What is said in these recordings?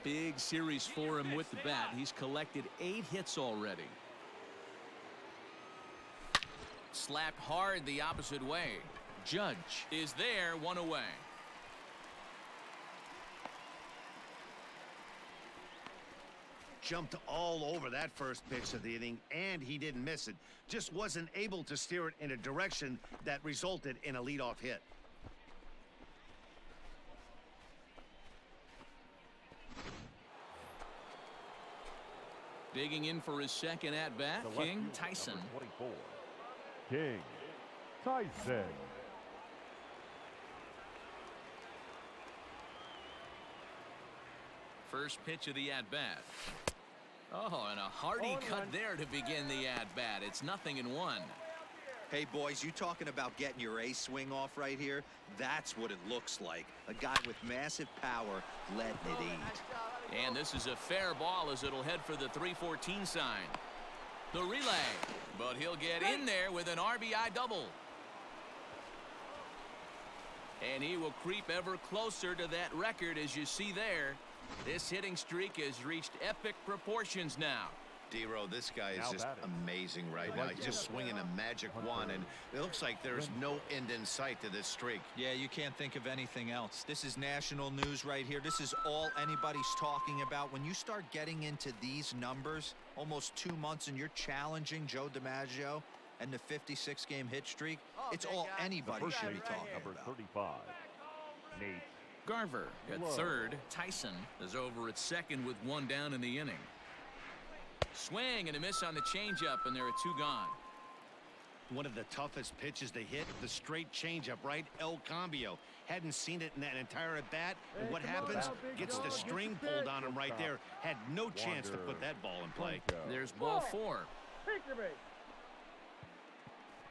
big series for him with the bat. He's collected 8 hits already. Slapped hard the opposite way. Judge is there, 1 away. Jumped all over that first pitch of the inning, and he didn't miss it. Just wasn't able to steer it in a direction that resulted in a leadoff hit. Digging in for his second at-bat, King Tyson. 24. King Tyson. First pitch of the at-bat. Oh, and a hearty cut there to begin the at-bat. It's 0-1. Hey, boys, you talking about getting your ace swing off right here? That's what it looks like. A guy with massive power letting it eat. And this is a fair ball as it'll head for the 3-14 sign. The relay, but he'll get in there with an RBI double. And he will creep ever closer to that record, as you see there. This hitting streak has reached epic proportions now. D-Row, this guy is just amazing right now. He's just swinging a magic wand, and it looks like there's no end in sight to this streak. Yeah, you can't think of anything else. This is national news right here. This is all anybody's talking about. When you start getting into these numbers, almost 2 months, and you're challenging Joe DiMaggio and the 56-game hit streak, it's all anybody should be talking number about. 35. Nate Garver at third. Tyson is over at second with 1 down in the inning. Swing and a miss on the changeup, and there are 2 gone. One of the toughest pitches to hit, the straight changeup, right? El Cambio. Hadn't seen it in that entire at bat, and what happens? Gets the string pulled on him right there. Had no chance to put that ball in play. There's ball 4.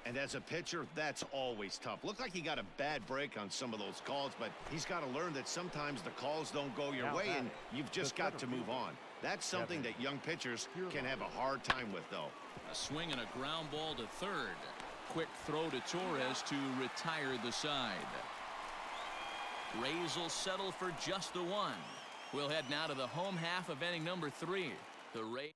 And as a pitcher, that's always tough. Looked like he got a bad break on some of those calls, but he's got to learn that sometimes the calls don't go your way, and you've just got to move on. That's something that young pitchers can have a hard time with, though. A swing and a ground ball to third. Quick throw to Torres to retire the side. Rays will settle for just the 1. We'll head now to the home half of inning number 3. The Rays.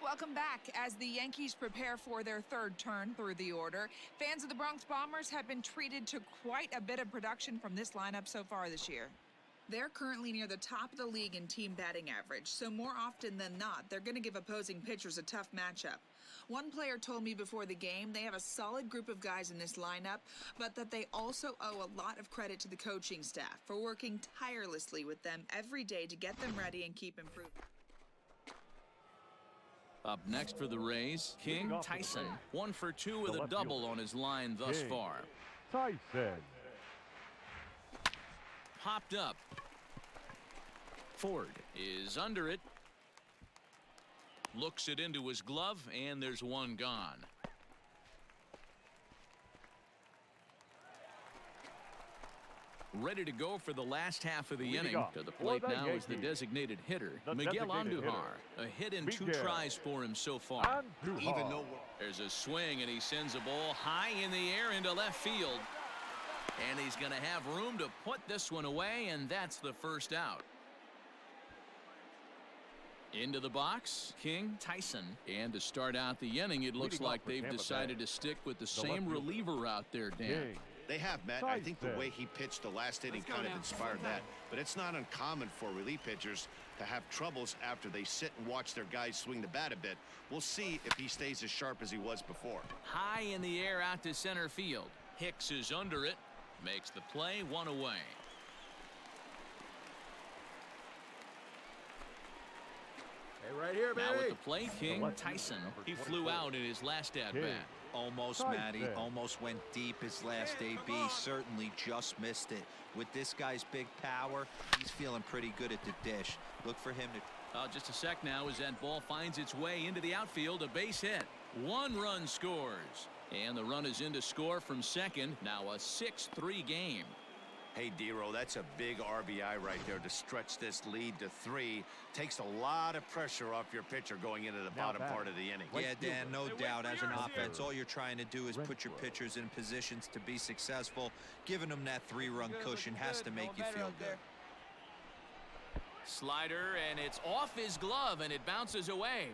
Welcome back. As the Yankees prepare for their 3rd turn through the order, fans of the Bronx Bombers have been treated to quite a bit of production from this lineup so far this year. They're currently near the top of the league in team batting average, so more often than not, they're going to give opposing pitchers a tough matchup. One player told me before the game they have a solid group of guys in this lineup, but that they also owe a lot of credit to the coaching staff for working tirelessly with them every day to get them ready and keep improving. Up next for the Rays, King Tyson. 1 for 2 with a double on his line thus far. Tyson. Popped up. Ford is under it. Looks it into his glove, and there's 1 gone. Ready to go for the last half of the inning. To the plate now is the designated hitter, Miguel Andujar. A hit in 2 tries for him so far. Even though there's a swing, and he sends a ball high in the air into left field. And he's going to have room to put this one away, and that's the first out. Into the box, King Tyson. And to start out the inning, it looks like they've decided to stick with the same reliever out there, Dan. they have, Matt. I think the way he pitched the last inning kind of inspired that. But it's not uncommon for relief pitchers to have troubles after they sit and watch their guys swing the bat a bit. We'll see if he stays as sharp as he was before. High in the air out to center field. Hicks is under it. Makes the play, 1 away. Hey, right here, baby. Now at the plate, King Tyson. He flew out in his last at-bat. Almost, Matty. Almost went deep his last AB. Certainly just missed it. With this guy's big power, he's feeling pretty good at the dish. Look for him to... Just a sec now as that ball finds its way into the outfield. A base hit. 1 run scores. And the run is in to score from second. Now a 6-3 game. Hey, Dero, that's a big RBI right there to stretch this lead to 3. Takes a lot of pressure off your pitcher going into the bottom part of the inning. Yeah, Dan, no doubt. As an offense, all you're trying to do is put your pitchers in positions to be successful. Giving them that 3-run cushion has to make you feel good. Slider, and it's off his glove, and it bounces away.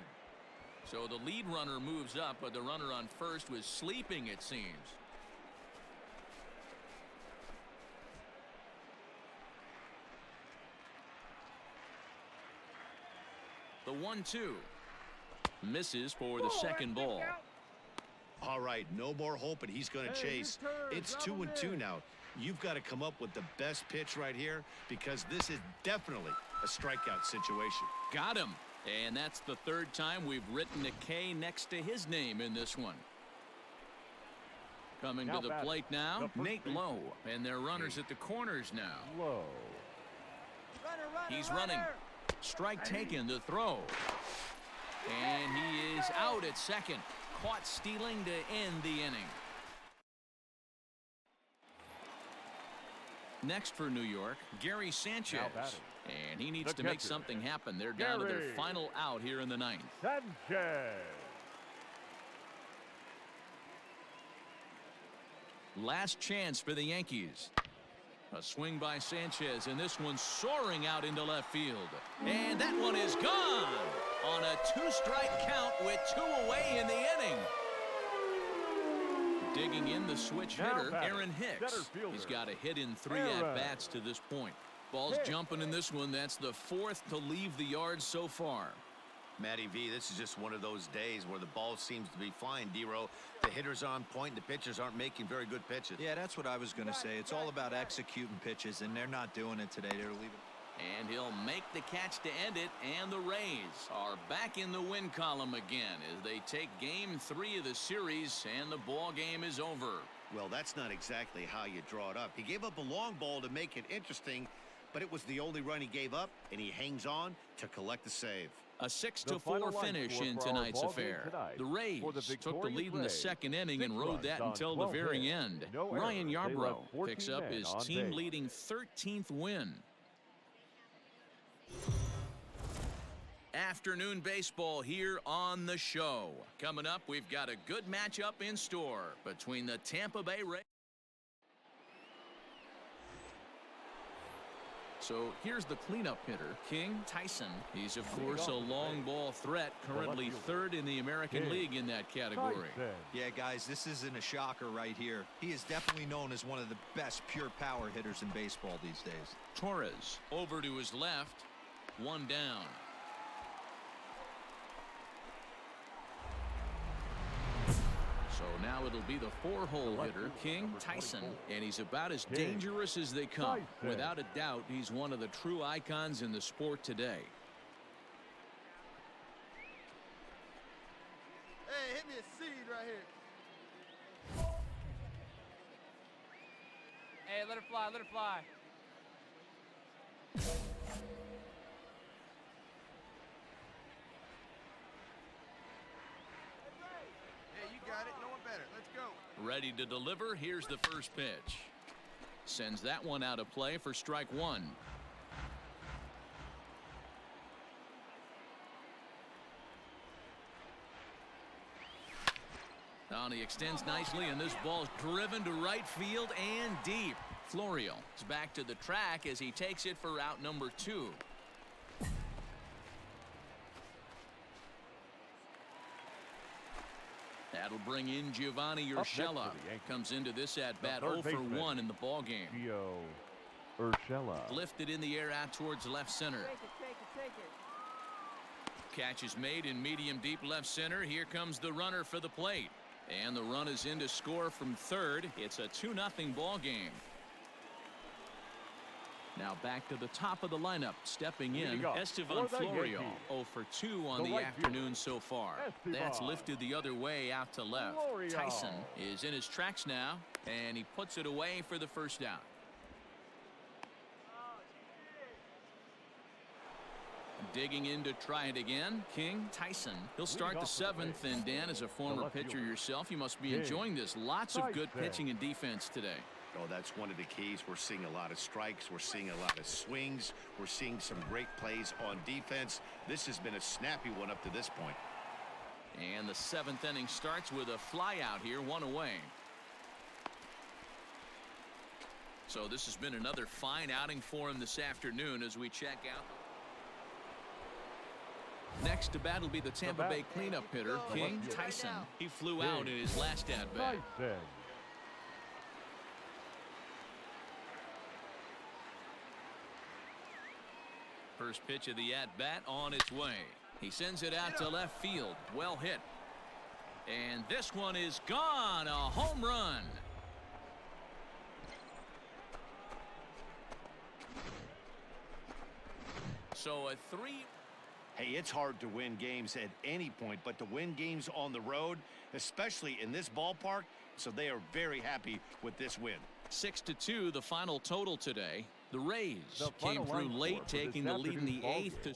So the lead runner moves up, but the runner on first was sleeping, it seems. The 1-2 misses for the second ball. All right, no more hope, and he's going to chase. It's 2-2 now. You've got to come up with the best pitch right here because this is definitely a strikeout situation. Got him. And that's the third time we've written a K next to his name in this one. Coming to the plate now, Nate Lowe, and their runners at the corners now. Low. He's running. Strike taken, the throw. And he is out at second. Caught stealing to end the inning. Next for New York, Gary Sanchez. And he needs to make something happen. They're down to their final out here in the ninth. Sanchez. Last chance for the Yankees. A swing by Sanchez, and this one soaring out into left field. And that one is gone on a 2-strike count with 2 away in the inning. Digging in the switch hitter, Aaron Hicks. He's got a hit in 3 at-bats to this point. Ball's jumping in this one. That's the 4th to leave the yard so far. Matty V, this is just one of those days where the ball seems to be flying, D-Row. The hitter's on point, and the pitchers aren't making very good pitches. Yeah, that's what I was going to say. It's all about executing pitches, and they're not doing it today. They're leaving. And he'll make the catch to end it, and the Rays are back in the win column again as they take game 3 of the series, and the ball game is over. Well, that's not exactly how you draw it up. He gave up a long ball to make it interesting, but it was the only run he gave up, and he hangs on to collect the save. A 6-4 finish in tonight's affair. The Rays took the lead in the second inning and rode that until the very end. Ryan Yarbrough picks up his team-leading 13th win. Afternoon baseball here on the show. Coming up, we've got a good matchup in store between the Tampa Bay Rays. So here's the cleanup hitter, King Tyson. He's, of course, a long ball threat, currently 3rd in the American League in that category. Yeah, guys, this isn't a shocker right here. He is definitely known as one of the best pure power hitters in baseball these days. Torres over to his left, 1 down. So now it'll be the 4-hole hitter, King Tyson, and he's about as dangerous as they come. Without a doubt, he's one of the true icons in the sport today. Hey, hit me a seed right here. Hey, let it fly, let it fly. Ready to deliver. Here's the first pitch. Sends that one out of play for strike 1. Now he extends nicely, and this ball's driven to right field and deep. Florio is back to the track as he takes it for out number 2. That'll bring in Giovanni Urshela. Comes into this at-bat 0 for 1 in the ballgame. Gio Urshela. Lifted in the air out towards left center. Take it. Catch is made in medium deep left center. Here comes the runner for the plate. And the run is in to score from 3rd. It's a 2-0 ball game. Now back to the top of the lineup. Stepping in, Estevan Florio. 0 for 2 on the afternoon so far. That's lifted the other way out to left. Tyson is in his tracks now, and he puts it away for the first out. Digging in to try it again, King Tyson. He'll start the 7th, and Dan, as a former pitcher yourself, you must be enjoying this. Lots of good pitching and defense today. Oh, that's one of the keys. We're seeing a lot of strikes. We're seeing a lot of swings. We're seeing some great plays on defense. This has been a snappy one up to this point. And the 7th inning starts with a fly out here, 1 away. So this has been another fine outing for him this afternoon as we check out. Next to bat will be the Tampa Bay cleanup hitter, King Tyson. He flew out in his last at-bat. Tyson. First pitch of the at-bat on its way. He sends it out to left field. Well hit. And this one is gone. A home run. So a 3. Hey, it's hard to win games at any point, but to win games on the road, especially in this ballpark, so they are very happy with this win. 6-2, the final total today. The Rays The came final through line late, score for taking this the lead in the afternoon's 8th. ballgame.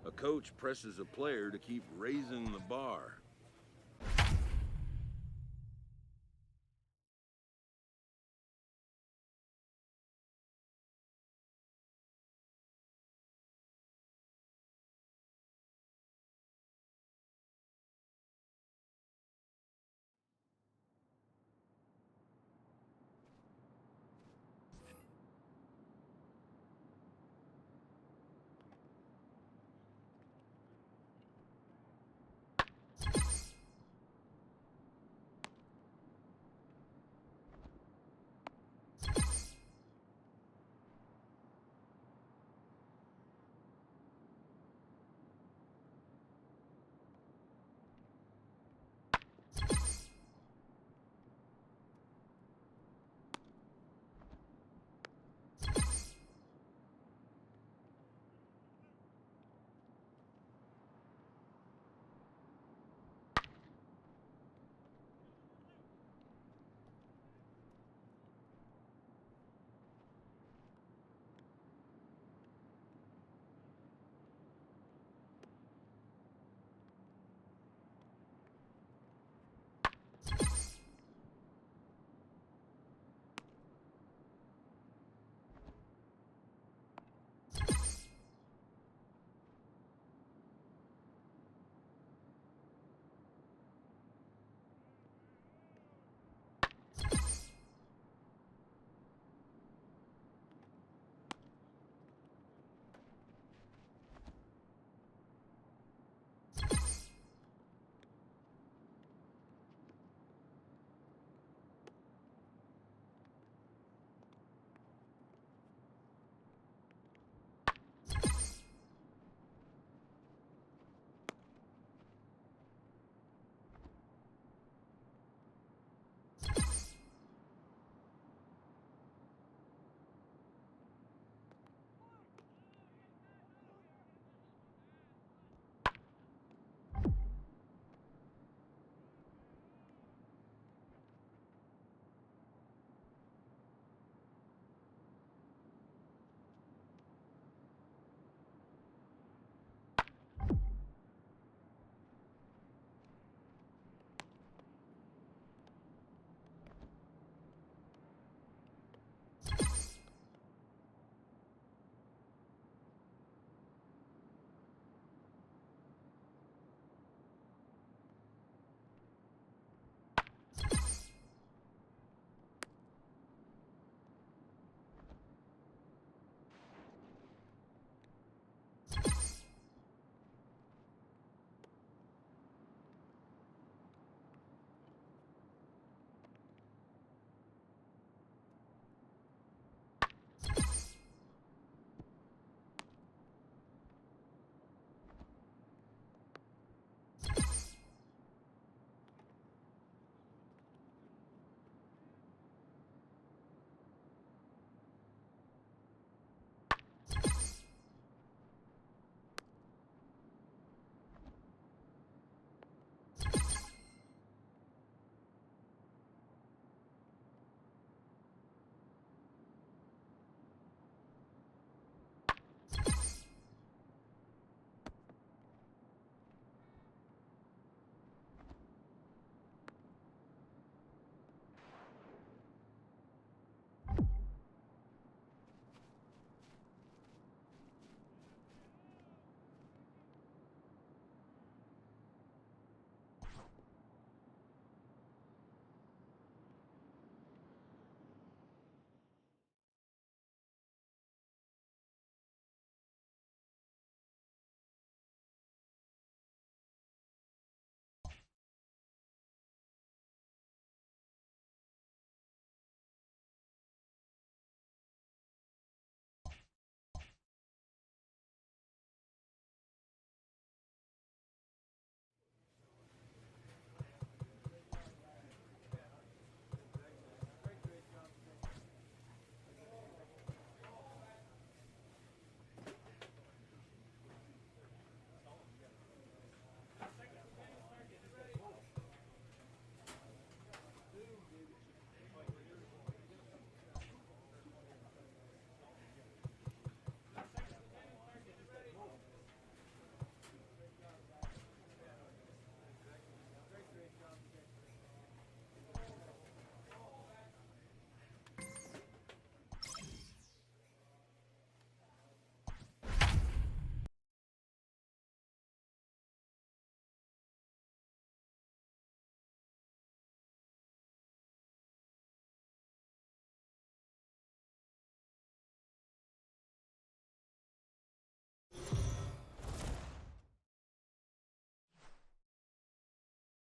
A coach presses a player to keep raising the bar.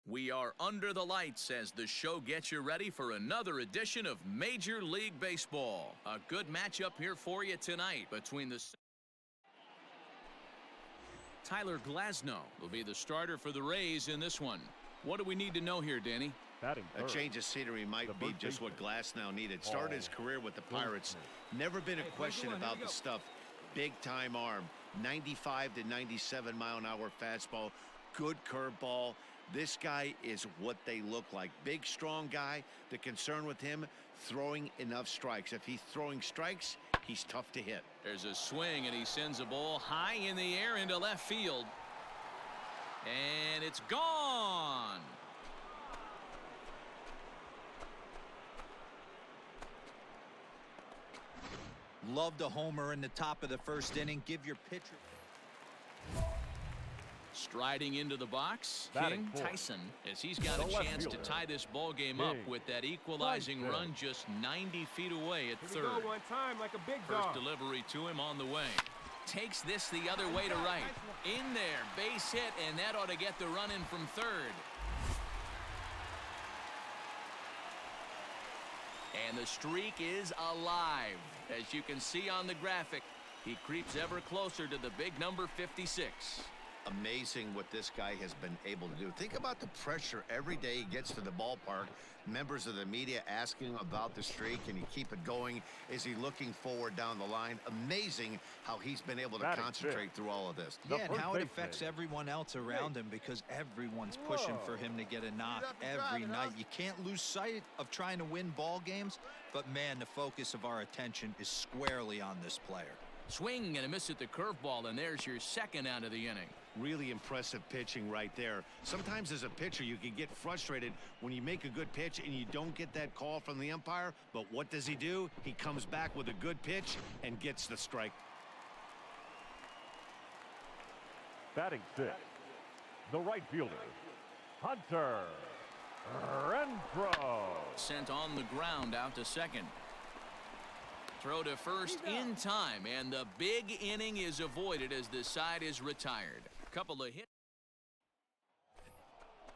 We are under the lights as the show gets you ready for another edition of Major League Baseball. A good matchup here for you tonight between the... Tyler Glasnow will be the starter for the Rays in this one. What do we need to know here, Danny? A change of scenery might be just what Glasnow needed. Started his career with the Pirates. Never been a question about the stuff. Big-time arm. 95 to 97 mile-an-hour fastball. Good curveball. This guy is what they look like. Big, strong guy. The concern with him, throwing enough strikes. If he's throwing strikes, he's tough to hit. There's a swing, and he sends a ball high in the air into left field. And it's gone. Loved a homer in the top of the first inning. Give your pitcher. Striding into the box, King Tyson, as he's got a chance to tie this ball game up with that equalizing run just 90 feet away at third. One time like a big First delivery to him on the way. Takes this the other way to right. In there, base hit, and that ought to get the run in from third. And the streak is alive. As you can see on the graphic, he creeps ever closer to the big number 56. Amazing what this guy has been able to do. Think about the pressure every day he gets to the ballpark. Members of the media asking him about the streak. Can he keep it going? Is he looking forward down the line? Amazing how he's been able to concentrate through all of this. Yeah, and how it affects everyone else around him, because everyone's pushing for him to get a knock every night. You can't lose sight of trying to win ball games, but man, the focus of our attention is squarely on this player. Swing and a miss at the curveball, and there's your second out of the inning. Really impressive pitching right there. Sometimes as a pitcher you can get frustrated when you make a good pitch and you don't get that call from the umpire, but what does he do? He comes back with a good pitch and gets the strike. Batting sixth, the right fielder, Hunter Renfroe. Sent on the ground out to second. Throw to first in time, and the big inning is avoided as the side is retired. Couple of hits.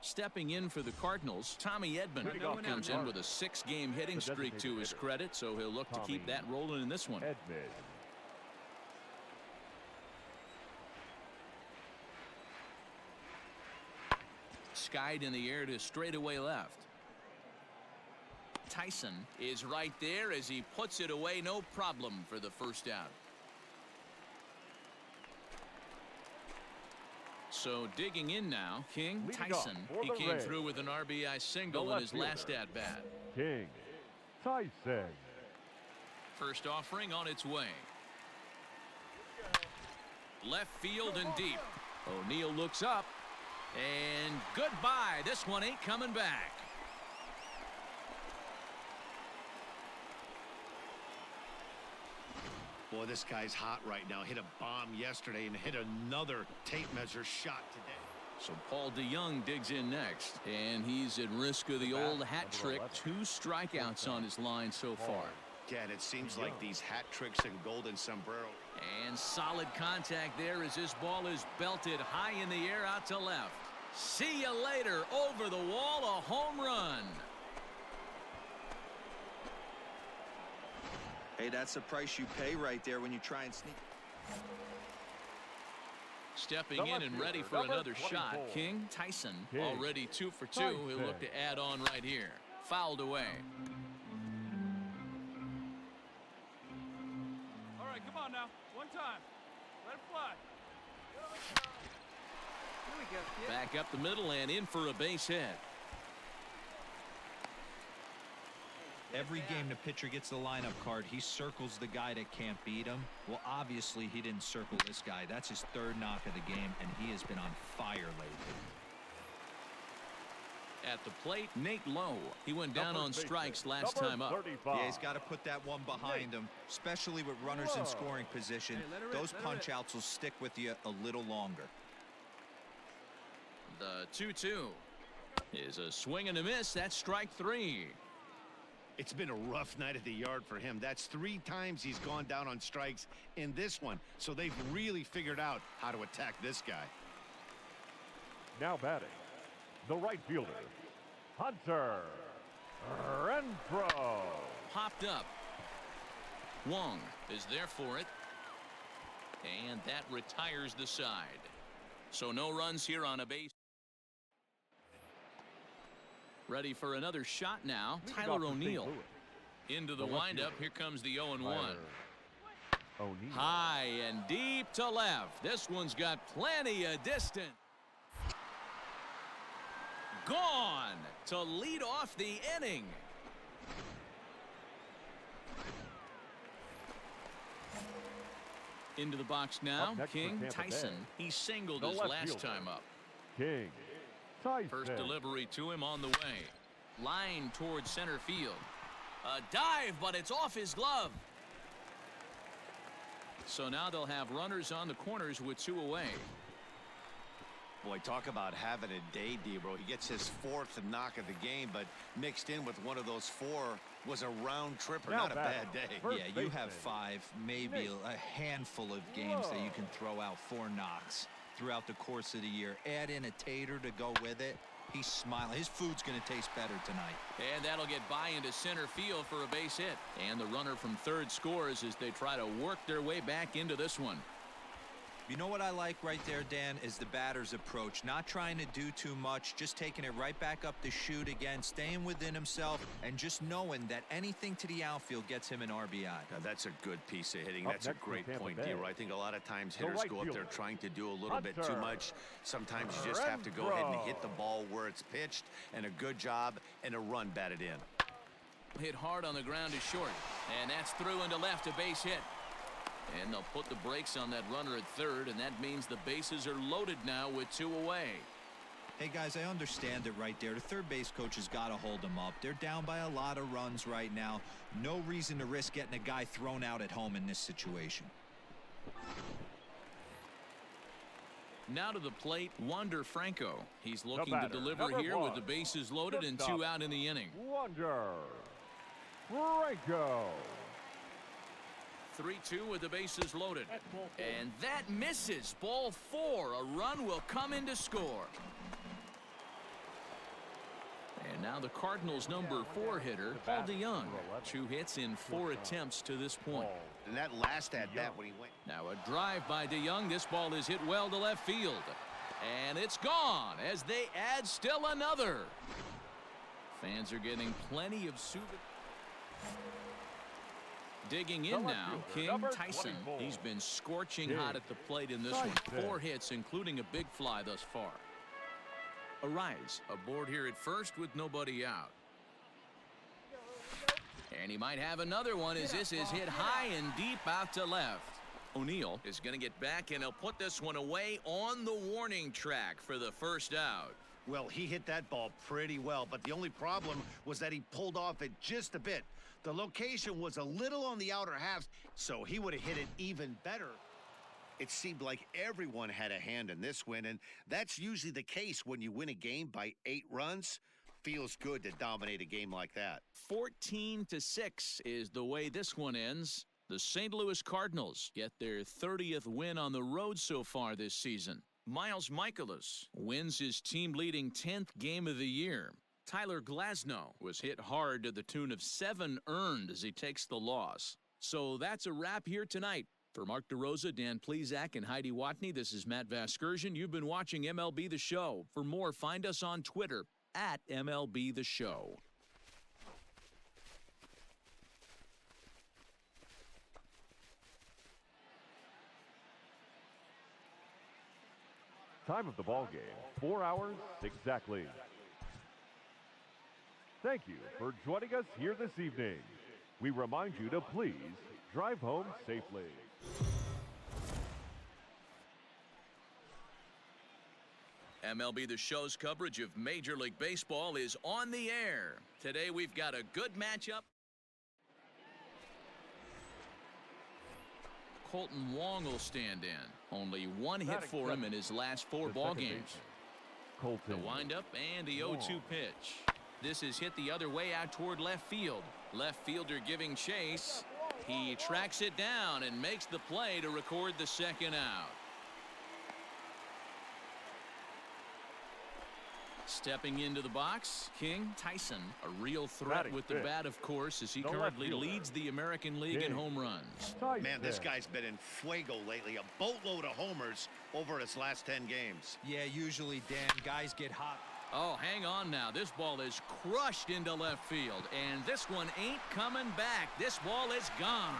Stepping in for the Cardinals, Tommy Edman comes in with a 6-game hitting streak to his credit, so he'll look to keep that rolling in this one. Skied in the air to straightaway left. Tyson is right there as he puts it away, no problem for the first out. So digging in now, King Tyson. He came through with an RBI single in his last at-bat. King Tyson. First offering on its way. Left field and deep. O'Neill looks up. And goodbye. This one ain't coming back. Boy, this guy's hot right now. Hit a bomb yesterday and hit another tape measure shot today. So Paul DeYoung digs in next, and he's at risk of the old hat trick. 2 strikeouts on his line so far. Yeah, and it seems like these hat tricks and golden sombrero. And solid contact there as this ball is belted high in the air out to left. See you later. Over the wall, a home run. Hey, that's the price you pay right there when you try and sneak. Stepping in and ready for another shot, King Tyson. Already 2 for 2. He'll look to add on right here. Fouled away. All right, come on now. One time. Let it fly. Here we go, kid. Back up the middle and in for a base hit. Every game the pitcher gets the lineup card, he circles the guy that can't beat him. Well, obviously he didn't circle this guy. That's his 3rd knock of the game, and he has been on fire lately. At the plate, Nate Lowe. He went down on strikes last time up. Yeah, he's got to put that one behind him, especially with runners in scoring position. Those punch-outs will stick with you a little longer. The 2-2 is a swing and a miss. That's strike 3. It's been a rough night at the yard for him. That's 3 times he's gone down on strikes in this one. So they've really figured out how to attack this guy. Now batting, The right fielder, Hunter Renfroe. Popped up. Wong is there for it. And that retires the side. So no runs here on a base. Ready for another shot now. Tyler O'Neill into the windup. Here comes the 0-1. High and deep to left. This one's got plenty of distance. Gone to lead off the inning. Into the box now. King Tyson. He singled his last time up. King Tyson. First delivery to him on the way. Line towards center field. A dive, but it's off his glove. So now they'll have runners on the corners with 2 away. Boy, talk about having a day, Debro. He gets his 4th knock of the game, but mixed in with one of those 4 was a round tripper. Not a bad day. Yeah, you have 5, maybe a handful of games that you can throw out 4 knocks throughout the course of the year. Add in a tater to go with it. He's smiling. His food's going to taste better tonight. And that'll get by into center field for a base hit. And the runner from third scores as they try to work their way back into this one. You know what I like right there, Dan, is the batter's approach. Not trying to do too much, just taking it right back up the chute again, staying within himself, and just knowing that anything to the outfield gets him an RBI. Now, that's a good piece of hitting. That's a great point, Dero. I think a lot of times hitters go up there trying to do a little bit too much. Sometimes you just have to go ahead and hit the ball where it's pitched, and a good job and a run batted in. Hit hard on the ground is short, and that's through into left, a base hit. And they'll put the brakes on that runner at third, and that means the bases are loaded now with 2 away. Hey, guys, I understand it right there. The third base coach has got to hold them up. They're down by a lot of runs right now. No reason to risk getting a guy thrown out at home in this situation. Now to the plate, Wander Franco. He's looking to deliver here with the bases loaded and 2 out in the inning. Wander Franco. 3-2 with the bases loaded. And that misses. Ball 4. A run will come in to score. And now the Cardinals' number 4 hitter, Paul DeJong. 2 hits in 4 attempts to this point. And that last at-bat when he went. Now a drive by DeJong. This ball is hit well to left field. And it's gone as they add still another. Fans are getting plenty of souvenir. Digging in now, King Tyson. He's been scorching hot at the plate in this one. 4 hits, including a big fly thus far. Arise aboard here at first with nobody out. And he might have another one as this is hit high and deep out to left. O'Neill is going to get back, and he'll put this one away on the warning track for the first out. Well, he hit that ball pretty well, but the only problem was that he pulled off it just a bit. The location was a little on the outer half, so he would have hit it even better. It seemed like everyone had a hand in this win, and that's usually the case when you win a game by 8 runs. Feels good to dominate a game like that. 14-6 is the way this one ends. The St. Louis Cardinals get their 30th win on the road so far this season. Miles Mikolas wins his team-leading 10th game of the year. Tyler Glasnow was hit hard to the tune of 7 earned as he takes the loss. So that's a wrap here tonight. For Mark DeRosa, Dan Plesac, and Heidi Watney, this is Matt Vasgersian. You've been watching MLB The Show. For more, find us on Twitter at MLB The Show. Time of the ball game, 4 hours exactly. Thank you for joining us here this evening. We remind you to please drive home safely. MLB The Show's coverage of Major League Baseball is on the air. Today we've got a good matchup. Colton Wong will stand in. Only 1 hit for him in his last 4 ball games. The windup and the 0-2 pitch. This is hit the other way out toward left field. Left fielder giving chase. He tracks it down and makes the play to record the second out. Stepping into the box, King Tyson, a real threat Batting with the fifth. bat, of course, as he The left currently fielder. leads the American League in King home runs. Tyson. Man, this guy's been in fuego lately. A boatload of homers over his last 10 games. Yeah, usually, Dan, guys get hot. Oh, hang on now. This ball is crushed into left field, and this one ain't coming back. This ball is gone.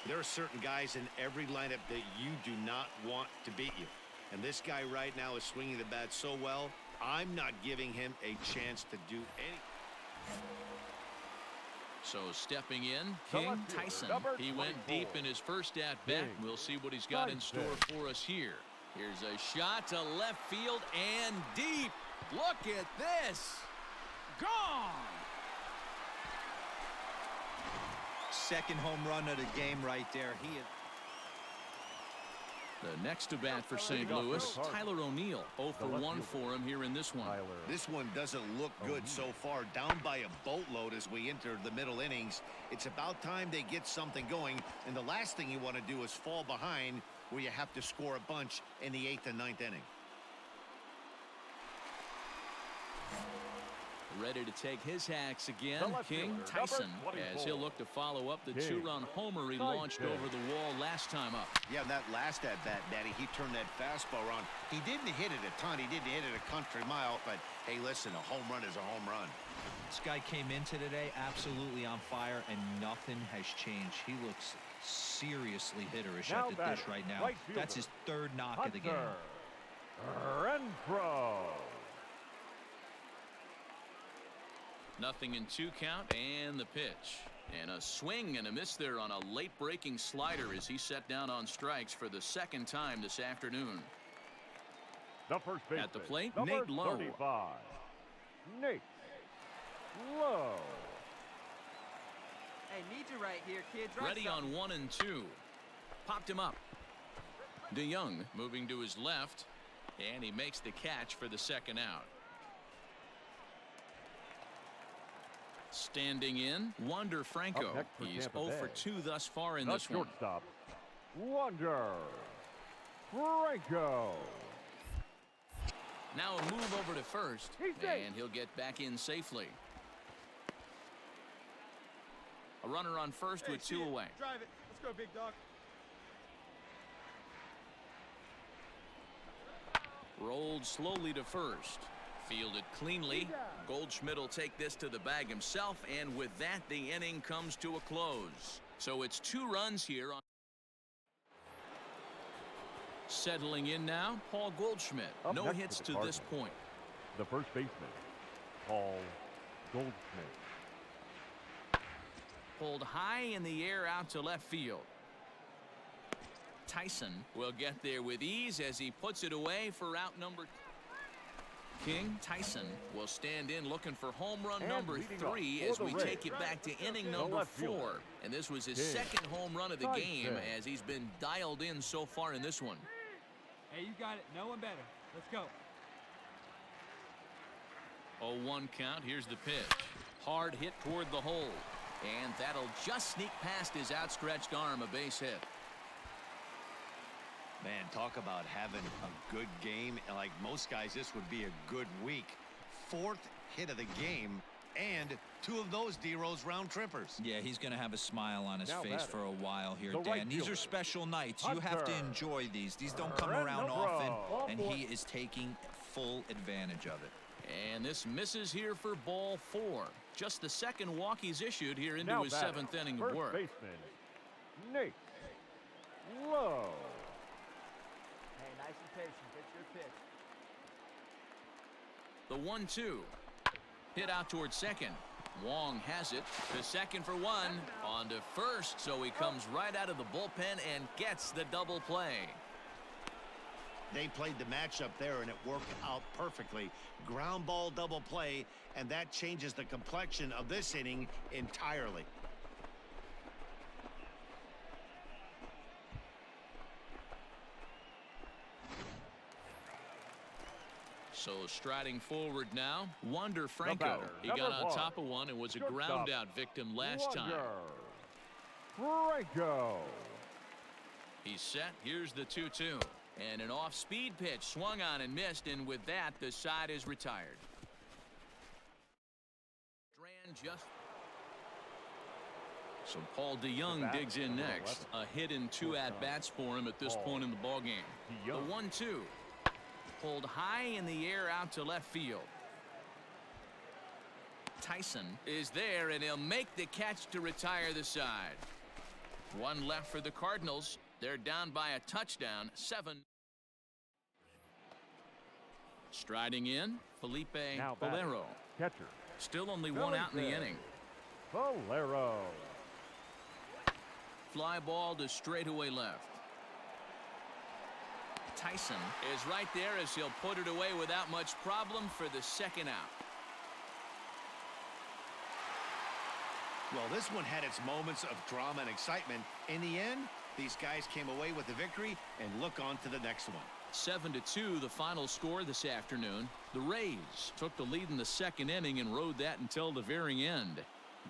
There are certain guys in every lineup that you do not want to beat you. And this guy right now is swinging the bat so well, I'm not giving him a chance to do anything. So stepping in, The King left fielder, Tyson. number He went 24. deep in his first at-bat. King We'll see what he's got in Tyson. store for us here. Here's a shot to left field and deep. Look at this. Gone. Second home run of the game right there. The next to bat for St. Leading off Louis, for the Tyler O'Neill. 0 for The left 1 fielder. for him here in this one. Tyler. This one doesn't look good so far. Down by a boatload as we enter the middle innings. It's about time they get something going. And the last thing you want to do is fall behind where you have to score a bunch in the 8th and 9th inning. Ready to take his hacks again, The left King fielder, Tyson, number as he'll look to follow up the King two-run homer he Tyson. launched over the wall last time up. Yeah, that last at-bat, Daddy, he turned that fastball around. He didn't hit it a ton. He didn't hit it a country mile. But, hey, listen, a home run is a home run. This guy came into today absolutely on fire, and nothing has changed. He looks seriously hitterish Now at the dish batting, right now. right That's fielder, his third knock of the game. Renfroe. Nothing in 2 count, and the pitch. And a swing and a miss there on a late-breaking slider as he set down on strikes for the second time this afternoon. The first baseman. At the plate, number Nate Lowe. 35. Nate Lowe. Hey, need you right here, kid. Drive Ready something. on 1 and 2. Popped him up. DeYoung moving to his left, and he makes the catch for the second out. Standing in, Wander Franco. Up next for He's Tampa 0 for Bay. 2 thus far in The this one. shortstop, Wander Franco. Now a move over to first, He's safe. and he'll get back in safely. A runner on first Hey, with see 2 it. away. Drive it. Let's go, big dog. Rolled slowly to first. Fielded cleanly. Goldschmidt will take this to the bag himself, and with that, the inning comes to a close. So it's 2 runs here. Settling in now, Paul Goldschmidt. Up No next for hits the to this Cardinals. point. The first baseman, Paul Goldschmidt. Pulled high in the air out to left field. Tyson will get there with ease as he puts it away for out number 2. King Tyson will stand in looking for home run And number leading 3 off as for we the take Rays, it back to inning the number left 4. fielder, And this was his King second home run of the Tyson. game as he's been dialed in so far in this one. Hey, you got it. No one better. Let's go. 0-1 count. Here's the pitch. Hard hit toward the hole. And that'll just sneak past his outstretched arm, a base hit. Man, talk about having a good game. And like most guys, this would be a good week. 4th hit of the game, and 2 of those D-Rose round trippers. Yeah, he's going to have a smile on his Now face batting, for a while here, the right Dan. These fielder, are special nights. You have to Hunter enjoy these. These don't come around Renfroe. often, and he is taking full advantage of it. And this misses here for ball 4. Just the second walk he's issued here into Now his batting, 7th inning of first work. baseman, Nate Lowe. Hey, nice and patient. Get your pitch. The 1-2. Hit out towards second. Wong has it to second for 1. On to first, so he comes right out of the bullpen and gets the double play. They played the matchup there, and it worked out perfectly. Ground ball double play, and that changes the complexion of this inning entirely. So striding forward now, Wander Franco. batter, He got number on 1, top of one and was a shortstop, ground out victim last time. Wander Franco. He's set. Here's the 2-2. And an off-speed pitch swung on and missed, and with that, the side is retired. So Paul DeYoung digs in next. A hit in 2 at-bats for him at this point in the ballgame. The 1-2. Pulled high in the air out to left field. Tyson is there, and he'll make the catch to retire the side. One left for the Cardinals. They're down by a touchdown, 7. Striding in, Felipe Valero. Catcher. Still only one out in the inning. Valero. Fly ball to straightaway left. Tyson is right there as he'll put it away without much problem for the second out. Well, this one had its moments of drama and excitement. In the end, these guys came away with the victory and look on to the next one. 7-2 the final score this afternoon. The Rays took the lead in the second inning and rode that until the very end.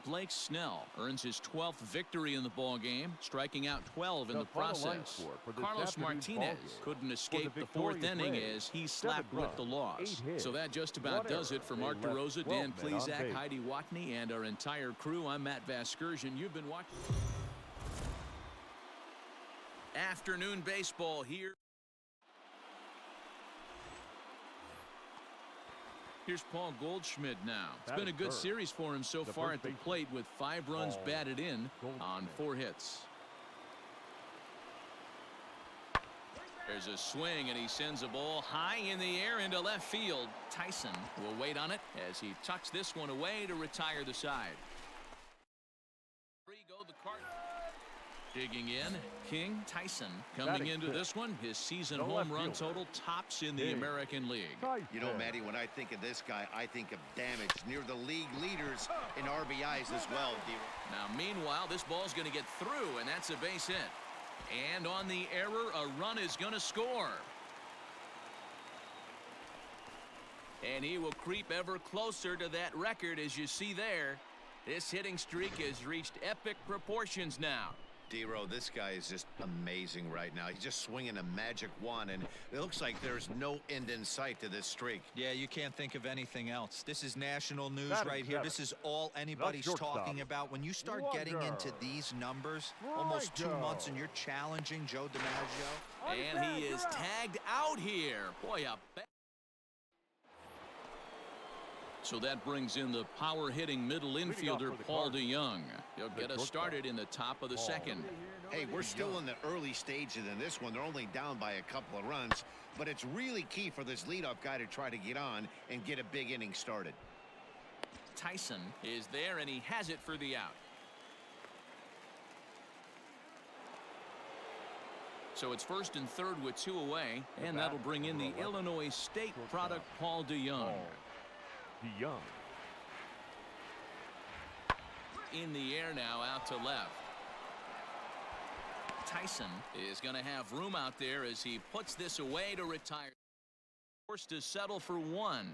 Blake Snell earns his 12th victory in the ball game, striking out 12 in the process. Carlos Martinez couldn't escape the 4th inning as he slapped with the loss. So that just about does it for Mark DeRosa, Dan Plesac, Heidi Watney, and our entire crew. I'm Matt Vasgersian. You've been watching afternoon baseball here. Here's Paul Goldschmidt now. It's been a good series for him so far at the plate with 5 runs batted in on 4 hits. There's a swing, and he sends a ball high in the air into left field. Tyson will wait on it as he tucks this one away to retire the side. 3 go the Cardinals. Digging in, King. Tyson coming into this one. His season home run total tops in the American League. You know, Matty, when I think of this guy, I think of damage near the league leaders in RBIs as well. Now, meanwhile, this ball's going to get through, and that's a base hit. And on the error, a run is going to score. And he will creep ever closer to that record, as you see there. This hitting streak has reached epic proportions now. D-Row, this guy is just amazing right now. He's just swinging a magic wand, and it looks like there's no end in sight to this streak. Yeah, you can't think of anything else. This is national news right here. This is all anybody's talking about. When you start getting into these numbers, almost 2 months, and you're challenging Joe DiMaggio. And he is tagged out here. Boy, so that brings in the power-hitting middle infielder, Paul DeYoung. He'll get us started in the top of the second. Hey, we're still in the early stages in this one. They're only down by a couple of runs, but it's really key for this leadoff guy to try to get on and get a big inning started. Tyson is there, and he has it for the out. So it's 1st and 3rd with 2 away, and that'll bring in the Illinois State product, Paul DeYoung. DeYoung. In the air now, out to left. Tyson is going to have room out there as he puts this away to retire. Forced to settle for 1.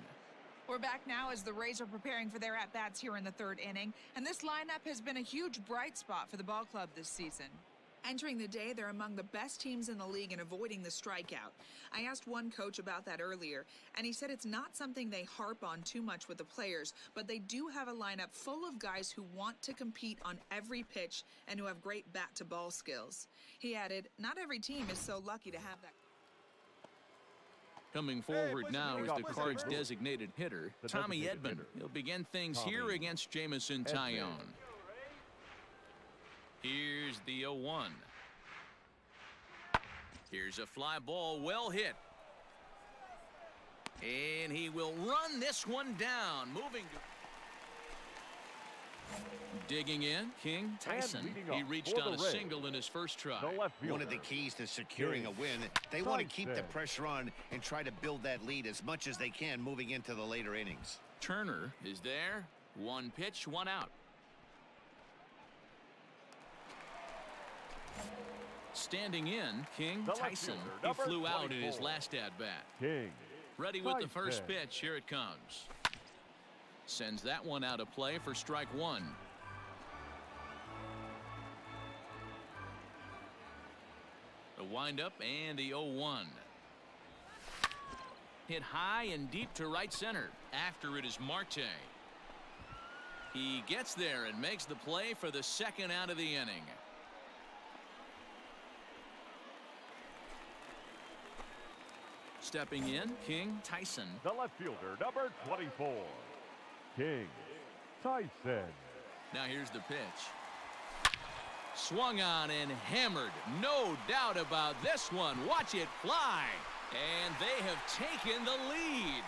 We're back now as the Rays are preparing for their at-bats here in the 3rd inning, and this lineup has been a huge bright spot for the ball club this season. Entering the day, they're among the best teams in the league in avoiding the strikeout. I asked one coach about that earlier, and he said it's not something they harp on too much with the players, but they do have a lineup full of guys who want to compete on every pitch and who have great bat-to-ball skills. He added, not every team is so lucky to have that. Coming forward now is the Cards' designated hitter, Tommy Edman. He'll begin things here against Jameson Taillon. Here's the 0-1. Here's a fly ball, well hit. And he will run this one down. Moving to... Digging in, King. Tyson. He reached on a single in his first try. One of the keys to securing a win, they want to keep the pressure on and try to build that lead as much as they can moving into the later innings. Turner is there. 1 pitch, 1 out. Standing in, King. Tyson. He flew out in his last at-bat. King. Ready with the first pitch. Here it comes. Sends that one out of play for strike 1. The windup and the 0-1. Hit high and deep to right center. After it is Marte. He gets there and makes the play for the second out of the inning. Stepping in, King Tyson. The left fielder, number 24, King Tyson. Now here's the pitch. Swung on and hammered. No doubt about this one. Watch it fly. And they have taken the lead.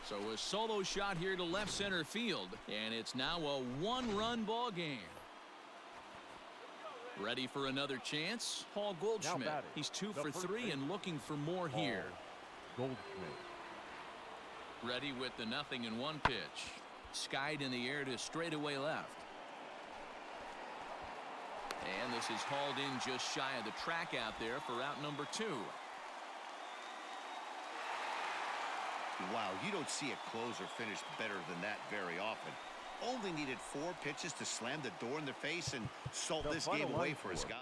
So a solo shot here to left center field. And it's now a one-run ball game. Ready for another chance? Paul Goldschmidt. He's 2 for 3 and looking for more here. Goldschmidt. Ready with the 0-1 pitch. Skied in the air to straightaway left. And this is hauled in just shy of the track out there for out number 2. Wow, you don't see a closer finish better than that very often. Only needed 4 pitches to slam the door in their face and salt this game away for his guy.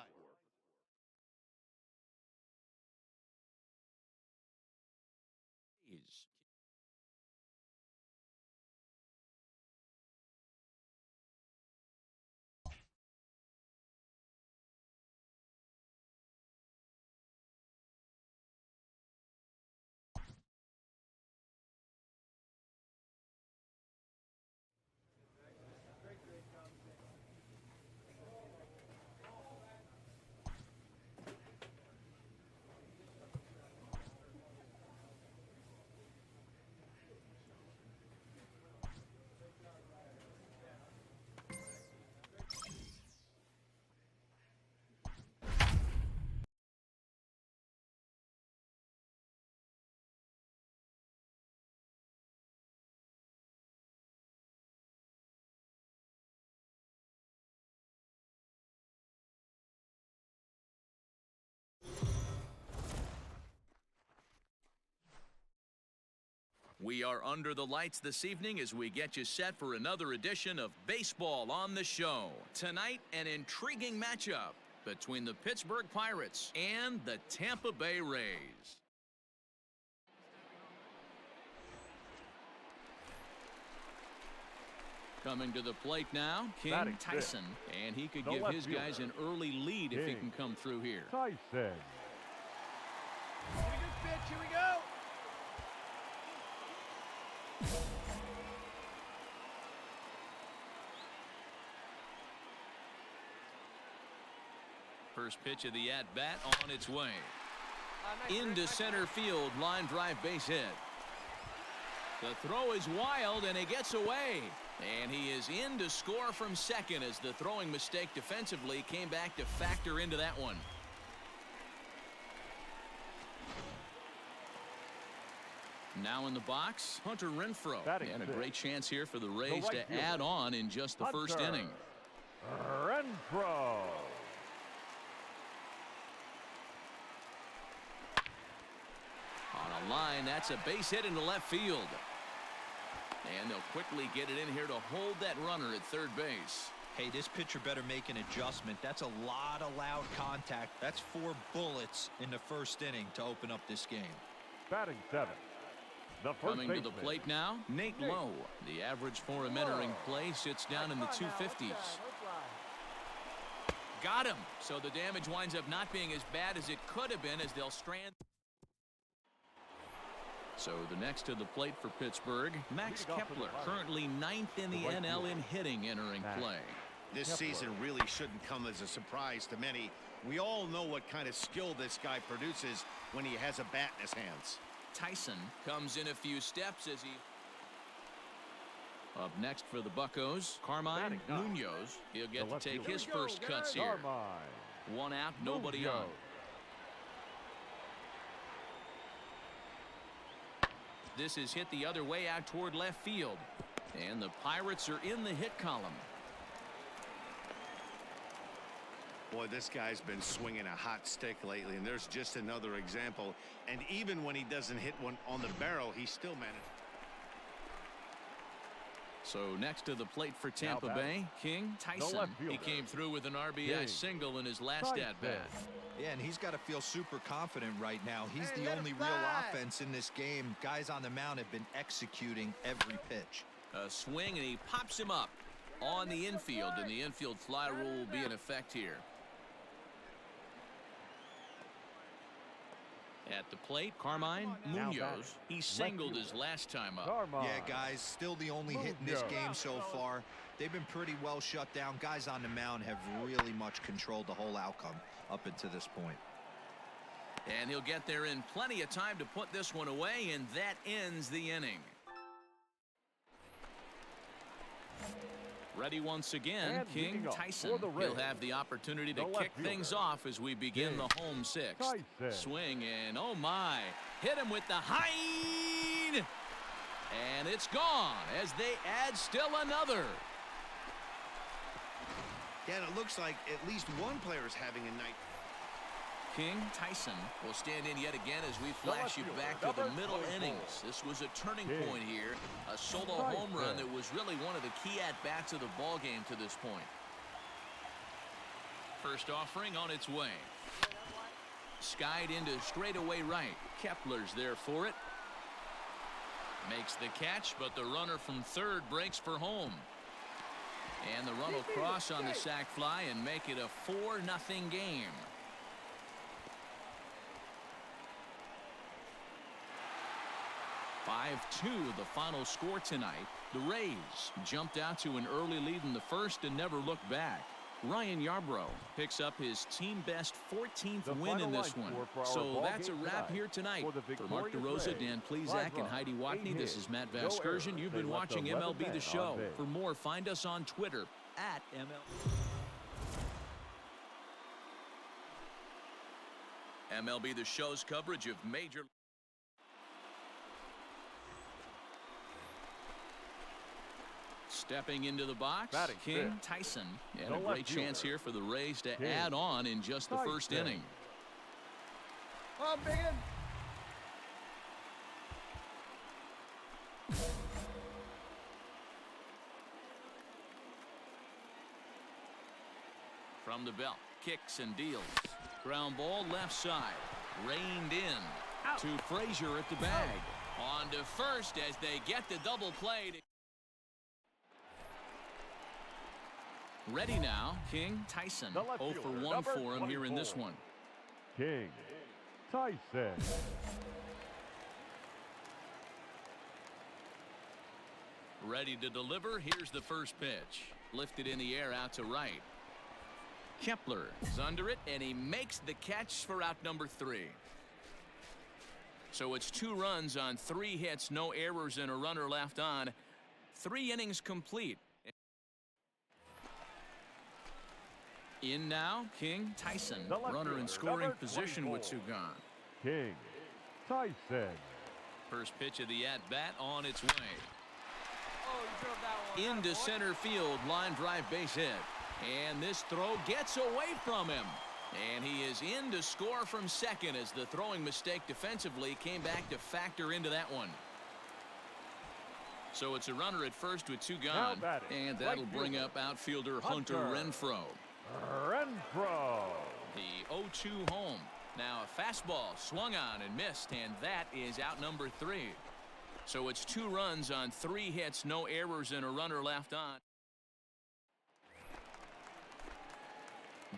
We are under the lights this evening as we get you set for another edition of Baseball on the Show. Tonight, an intriguing matchup between the Pittsburgh Pirates and the Tampa Bay Rays. Coming to the plate now, King Tyson. And he could give his guys an early lead if he can come through here. Tyson. Pretty good pitch. Here we go. First pitch of the at-bat on its way. Into center field, line drive base hit. The throw is wild and he gets away. And he is in to score from second as the throwing mistake defensively came back to factor into that one. Now in the box, Hunter Renfroe. And a great chance here for the Rays to add on in just the first inning. Renfroe. On a line, that's a base hit into left field. And they'll quickly get it in here to hold that runner at third base. Hey, this pitcher better make an adjustment. That's a lot of loud contact. That's 4 bullets in the first inning to open up this game. Batting 7. Coming to the plate now, Nate Lowe. The average for him entering play sits down in the 250s. Got him. So the damage winds up not being as bad as it could have been as they'll strand. So the next to the plate for Pittsburgh, Max Kepler, currently 9th in the NL in hitting entering play. This season really shouldn't come as a surprise to many. We all know what kind of skill this guy produces when he has a bat in his hands. Tyson comes in a few steps as he... Up next for the Buccos, Carmine Munoz. He'll get to take his first cuts here. One out, nobody on. This is hit the other way out toward left field. And the Pirates are in the hit column. Boy, this guy's been swinging a hot stick lately, and there's just another example. And even when he doesn't hit one on the barrel, he still managed. So next to the plate for Tampa Bay, King Tyson. He came through with an RBI single in his last at-bat. Yeah, and he's got to feel super confident right now. He's the only real offense in this game. Guys on the mound have been executing every pitch. A swing, and he pops him up on the infield, and the infield fly rule will be in effect here. At the plate, Carmine Munoz. He singled his last time up. Yeah, guys, still the only hit in this game so far. They've been pretty well shut down. Guys on the mound have really much controlled the whole outcome up until this point. And he'll get there in plenty of time to put this one away, and that ends the inning. Ready once again, King Tyson. He'll have the opportunity to kick things off as we begin the home sixth. Swing, and oh my, hit him with the high, and it's gone as they add still another. Yeah, and it looks like at least one player is having a night. King Tyson will stand in yet again as we flash you back to the middle innings. This was a turning point here, a solo home run that was really one of the key at-bats of the ball game to this point. First offering on its way. Skied into straightaway right. Kepler's there for it. Makes the catch, but the runner from third breaks for home. And the run will cross on the sac fly and make it a 4-0 game. The final score tonight. The Rays jumped out to an early lead in the first and never looked back. Ryan Yarbrough picks up his team best 14th win in this one. So that's a wrap here tonight. For Mark DeRosa, Dan Plesac, and Heidi Watney, this is Matt Vasgersian. You've been watching MLB The Show. For more, find us on Twitter at MLB The Show's coverage of major. Stepping into the box, King Tyson. And a great chance here for the Rays to add on in just the first inning. Oh, man. From the belt, kicks and deals. Ground ball left side. Reined in to Frazier at the bag. On to first as they get the double play. Ready now, King Tyson. 0 for 1 for him here in this one. King Tyson. Ready to deliver. Here's the first pitch. Lifted in the air out to right. Kepler is under it, and he makes the catch for out number 3. So it's 2 runs on 3 hits, no errors, and a runner left on. 3 innings complete. In now, King Tyson. Runner in scoring position with 2 gone. King Tyson. First pitch of the at-bat on its way. Into center field, line drive base hit. And this throw gets away from him. And he is in to score from second as the throwing mistake defensively came back to factor into that one. So it's a runner at first with 2 gone. And that'll bring up outfielder Hunter Renfroe. The 0-2 home. Now a fastball swung on and missed, and that is out number 3. So it's 2 runs on 3 hits, no errors, and a runner left on.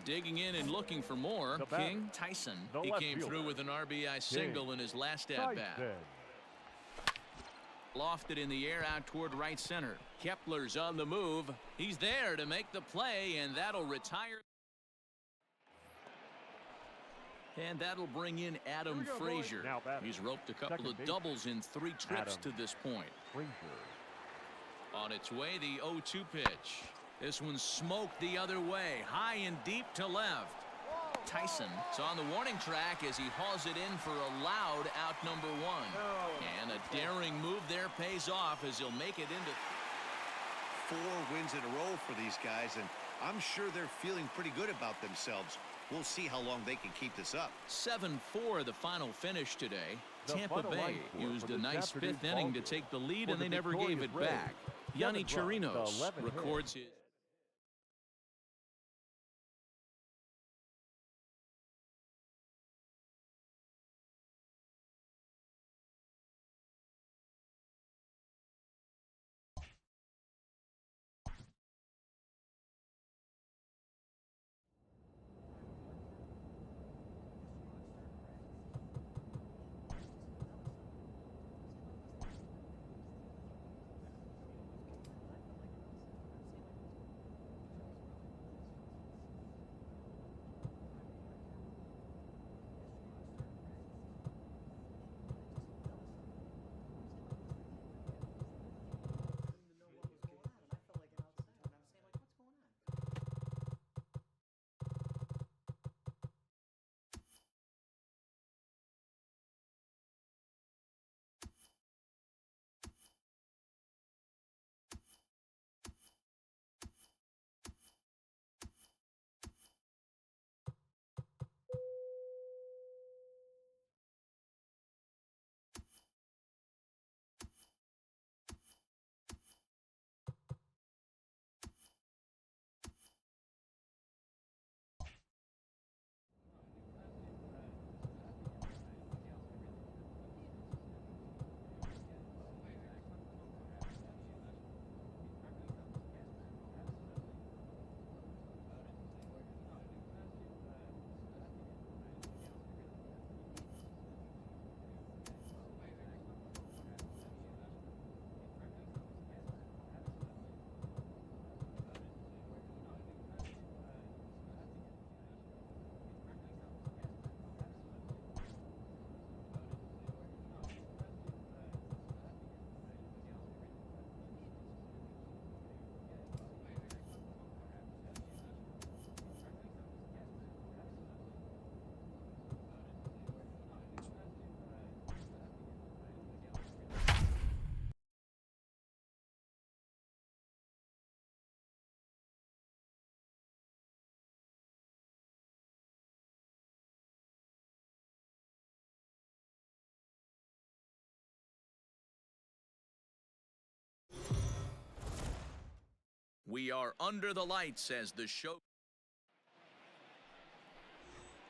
Digging in and looking for more, King Tyson. He came through with an RBI single in his last at-bat. Lofted in the air out toward right center. Kepler's on the move. He's there to make the play, and that'll retire. And that'll bring in Adam Frazier. He's roped a couple of doubles in 3 trips to this point. On its way, the 0-2 pitch. This one smoked the other way, high and deep to left. Tyson is on the warning track as he hauls it in for a loud out number 1. And a daring move there pays off as he'll make it into 4 wins in a row for these guys, and I'm sure they're feeling pretty good about themselves. We'll see how long they can keep this up. 7-4 the final finish today. Tampa Bay used a nice 5th inning to take the lead, and they never gave it back. Yanni Kevin Rudd, Chirinos 11 records hits. his. We are under the lights as the show.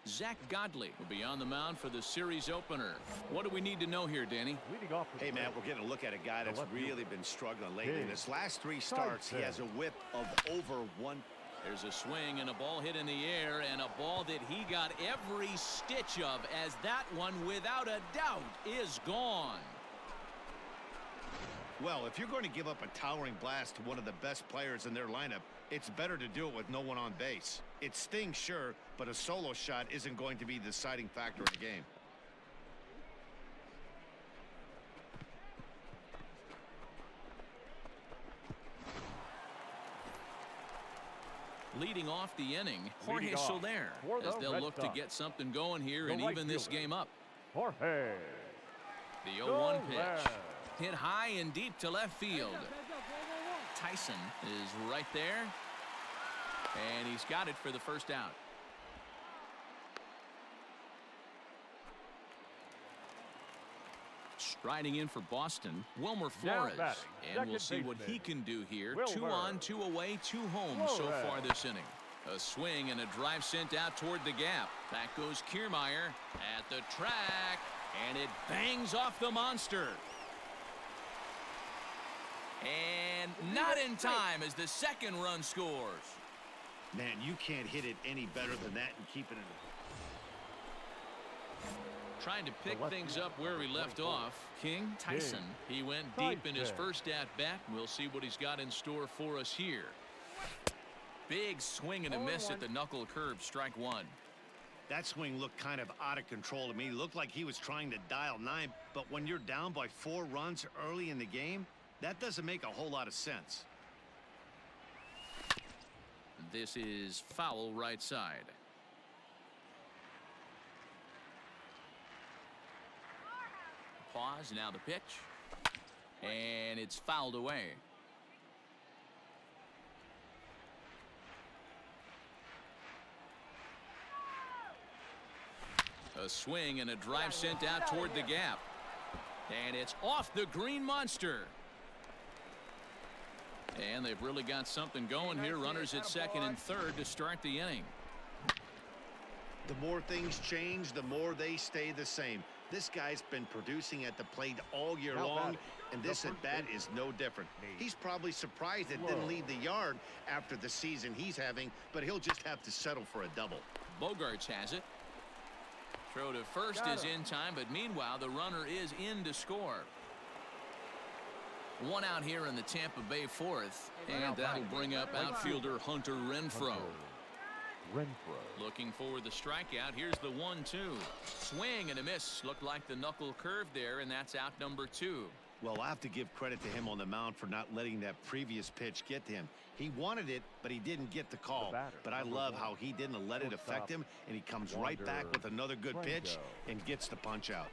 Zach Godley will be on the mound for the series opener. What do we need to know here, Danny? Leading off Hey, man, we're getting a look at a guy that's really been struggling lately. In his last 3 starts, he has a whip of over 1. There's a swing and a ball hit in the air, and a ball that he got every stitch of, as that one, without a doubt, is gone. Well, if you're going to give up a towering blast to one of the best players in their lineup, it's better to do it with no one on base. It stings, sure, but a solo shot isn't going to be the deciding factor in the game. Leading off the inning, Jorge Soler, as they'll look to get something going here and even this game up. Jorge. The 0-1 pitch. Hit high and deep to left field. Tyson is right there. And he's got it for the first out. Striding in for Boston, Wilmer Flores. And we'll see what he can do here. 2 on, 2 away, 2 home so far this inning. A swing and a drive sent out toward the gap. Back goes Kiermaier at the track. And it bangs off the monster. And not in time as the second run scores. Man, you can't hit it any better than that and keep it in. Trying to pick things up where we left off. King Tyson. He went deep in his first at-bat. We'll see what he's got in store for us here. Big swing and a miss at the knuckle curve. Strike 1. That swing looked kind of out of control to me. Looked like he was trying to dial 9, but when you're down by 4 runs early in the game, that doesn't make a whole lot of sense. This is foul right side. Pause, now the pitch. And it's fouled away. A swing and a drive sent out toward the gap. And it's off the green monster. And they've really got something going here. Runners at second and third to start the inning. The more things change, the more they stay the same. This guy's been producing at the plate all year long, and this at-bat is no different. He's probably surprised it didn't leave the yard after the season he's having, but he'll just have to settle for a double. Bogarts has it. Throw to first is in time, but meanwhile, the runner is in to score. One out here in the Tampa Bay fourth, and that'll bring up outfielder Hunter Renfroe. Looking for the strikeout. Here's the 1-2. Swing and a miss. Looked like the knuckle curve there, and that's out number 2. Well, I have to give credit to him on the mound for not letting that previous pitch get to him. He wanted it, but he didn't get the call. But I love how he didn't let it affect him, and he comes right back with another good pitch and gets the punch out.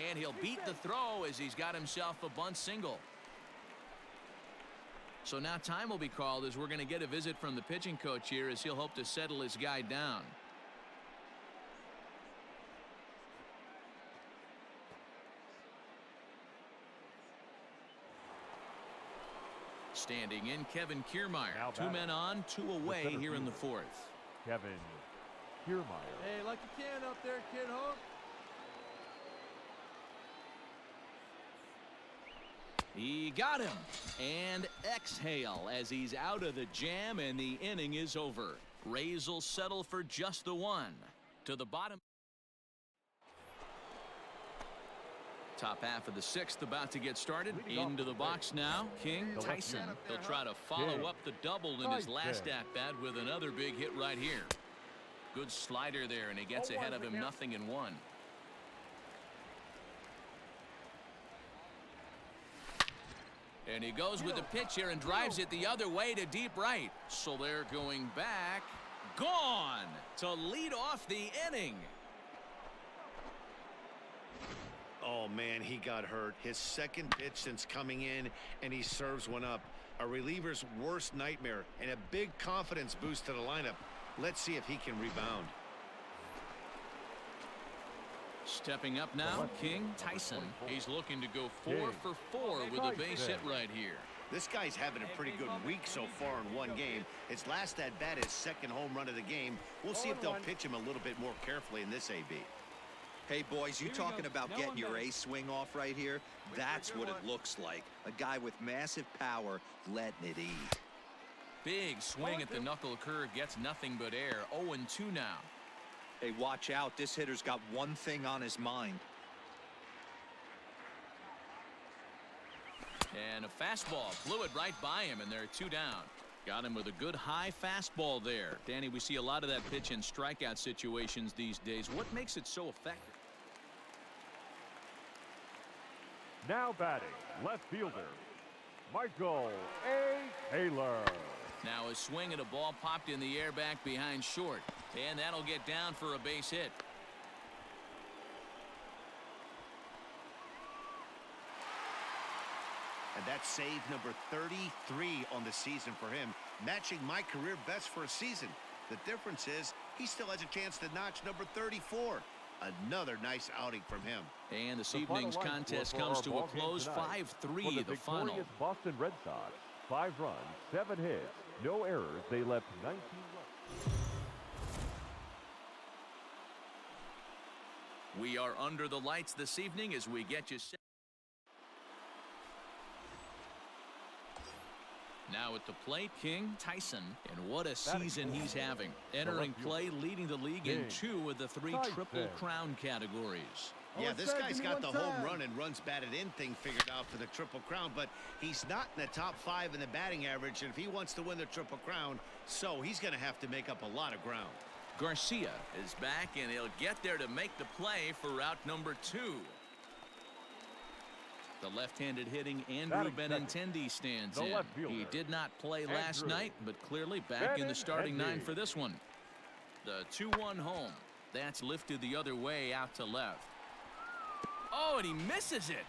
And he'll beat the throw as he's got himself a bunt single. So now time will be called as we're going to get a visit from the pitching coach here as he'll hope to settle his guy down. Standing in, Kevin Kiermaier. 2 men on, 2 away here in the fourth. Kevin Kiermaier. Hey, like you can up there, kid, huh? He got him. And exhale as he's out of the jam and the inning is over. Rays will settle for just the 1. To the bottom. Top half of the 6th about to get started. Into the box now, King Tyson. He'll try to follow up the double in his last at-bat with another big hit right here. Good slider there, and he gets ahead of him 0-1. And he goes with the pitch here and drives it the other way to deep right. So they're going back. Gone to lead off the inning. Oh, man, he got hurt. His second pitch since coming in, and he serves one up. A reliever's worst nightmare and a big confidence boost to the lineup. Let's see if he can rebound. Stepping up now, King Tyson. He's looking to go 4 for 4 with a base hit right here. This guy's having a pretty good week so far in one game. His last at-bat is second home run of the game. We'll see if they'll pitch him a little bit more carefully in this AB. Hey, boys, you talking about getting your A swing off right here? That's what it looks like. A guy with massive power letting it eat. Big swing at the knuckle curve gets nothing but air. 0-2 now. Hey, watch out. This hitter's got one thing on his mind. And a fastball blew it right by him, and they're 2 down. Got him with a good high fastball there. Danny, we see a lot of that pitch in strikeout situations these days. What makes it so effective? Now batting, left fielder, Michael A. Taylor. Now a swing and a ball popped in the air back behind short. And that'll get down for a base hit. And that's save number 33 on the season for him, matching my career best for a season. The difference is he still has a chance to notch number 34. Another nice outing from him. And this evening's contest comes to a close. 5-3 the final. Boston Red Sox, 5 runs, 7 hits, no errors. They left 19 runs. We are under the lights this evening as we get you set. Now at the plate, King Tyson. And what a season he's having. Entering play, leading the league in 2 of the 3 Triple Crown categories. Yeah, this guy's got the home run and runs batted in thing figured out for the Triple Crown, but he's not in the top 5 in the batting average, and if he wants to win the Triple Crown, so he's going to have to make up a lot of ground. Garcia is back, and he'll get there to make the play for route number 2. The left-handed hitting Andrew Benintendi stands in. He did not play last night, but clearly back in the starting 9 for this one. The 2-1 home. That's lifted the other way out to left. Oh, and he misses it.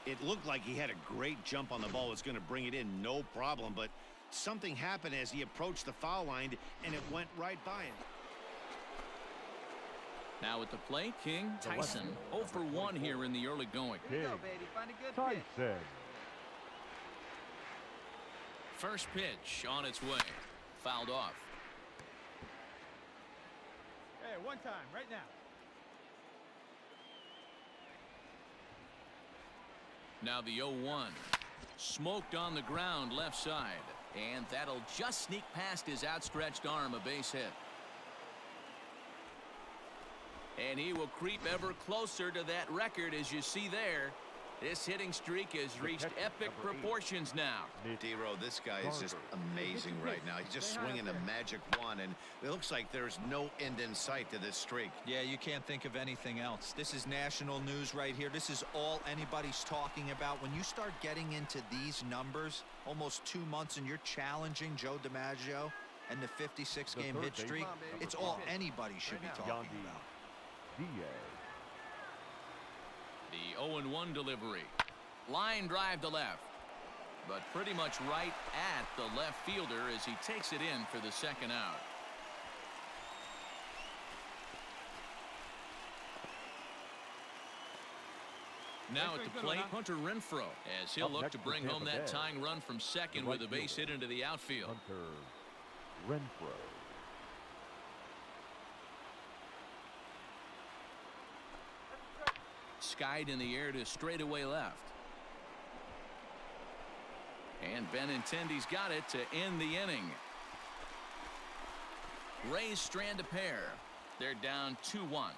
It looked like he had a great jump on the ball. Was going to bring it in, no problem, but something happened as he approached the foul line, and it went right by him. Now at the plate, King Tyson. 0 for 1 here in the early going. Here you go, baby. Find a good pitch. Tyson. First pitch on its way. Fouled off. Hey, one time, right now. Now the 0-1. Smoked on the ground left side. And that'll just sneak past his outstretched arm, a base hit. And he will creep ever closer to that record, as you see there. This hitting streak has reached epic proportions now. D-Row, this guy is just amazing right now. He's just swinging a magic wand, and it looks like there's no end in sight to this streak. Yeah, you can't think of anything else. This is national news right here. This is all anybody's talking about. When you start getting into these numbers, almost 2 months, and you're challenging Joe DiMaggio and the 56-game hit streak, it's all anybody should be talking about. The 0-1 delivery. Line drive to left. But pretty much right at the left fielder as he takes it in for the second out. Now at the plate, Hunter Renfroe, as he'll look to bring home that tying run from second with a base hit into the outfield. Hunter Renfroe. Skied in the air to straightaway left. And Benintendi's got it to end the inning. Rays strand a pair. They're down 2-1.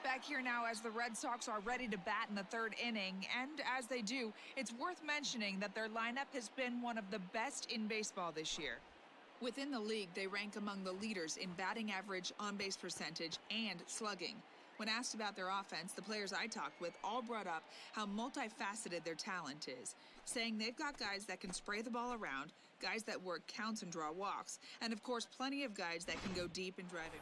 Back here now as the Red Sox are ready to bat in the third inning, and as they do, it's worth mentioning that their lineup has been one of the best in baseball this year. Within the league, they rank among the leaders in batting average, on-base percentage, and slugging. When asked about their offense, the players I talked with all brought up how multifaceted their talent is, saying they've got guys that can spray the ball around, guys that work counts and draw walks, and of course plenty of guys that can go deep and drive it.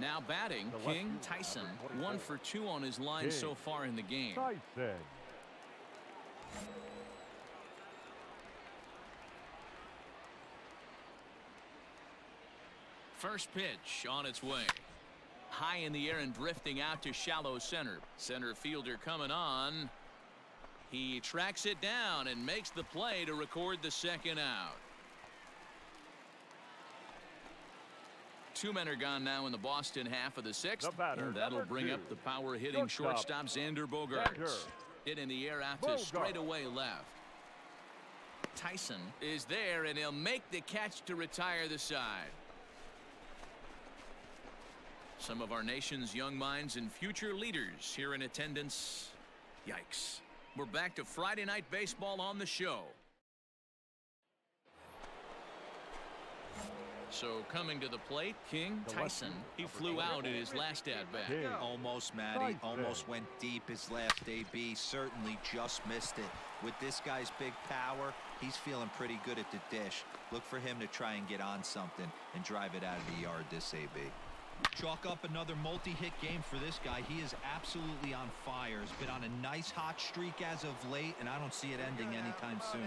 Now batting, King Tyson. 1 for 2 on his line so far in the game. Tyson. First pitch on its way. High in the air and drifting out to shallow center. Center fielder coming on. He tracks it down and makes the play to record the second out. 2 men are gone now in the Boston half of the sixth. And that'll bring up the power-hitting shortstop Xander Bogaerts. Hit in the air out to straightaway left. Tyson is there, and he'll make the catch to retire the side. Some of our nation's young minds and future leaders here in attendance. Yikes. We're back to Friday Night Baseball on the show. So coming to the plate, King Tyson. He flew out in his last at-bat. Almost, Matty. Almost went deep his last AB. Certainly just missed it. With this guy's big power, he's feeling pretty good at the dish. Look for him to try and get on something and drive it out of the yard this AB. Chalk up another multi-hit game for this guy. He is absolutely on fire. He's been on a nice hot streak as of late, and I don't see it ending anytime soon.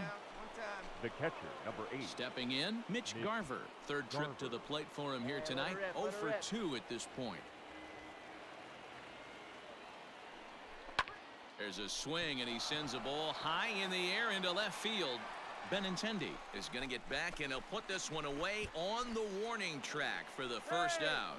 The catcher, number 8. Stepping in, Mitch Garver. Third trip to the plate for him here tonight. 0 for 2 at this point. There's a swing, and he sends a ball high in the air into left field. Benintendi is going to get back, and he'll put this one away on the warning track for the first out.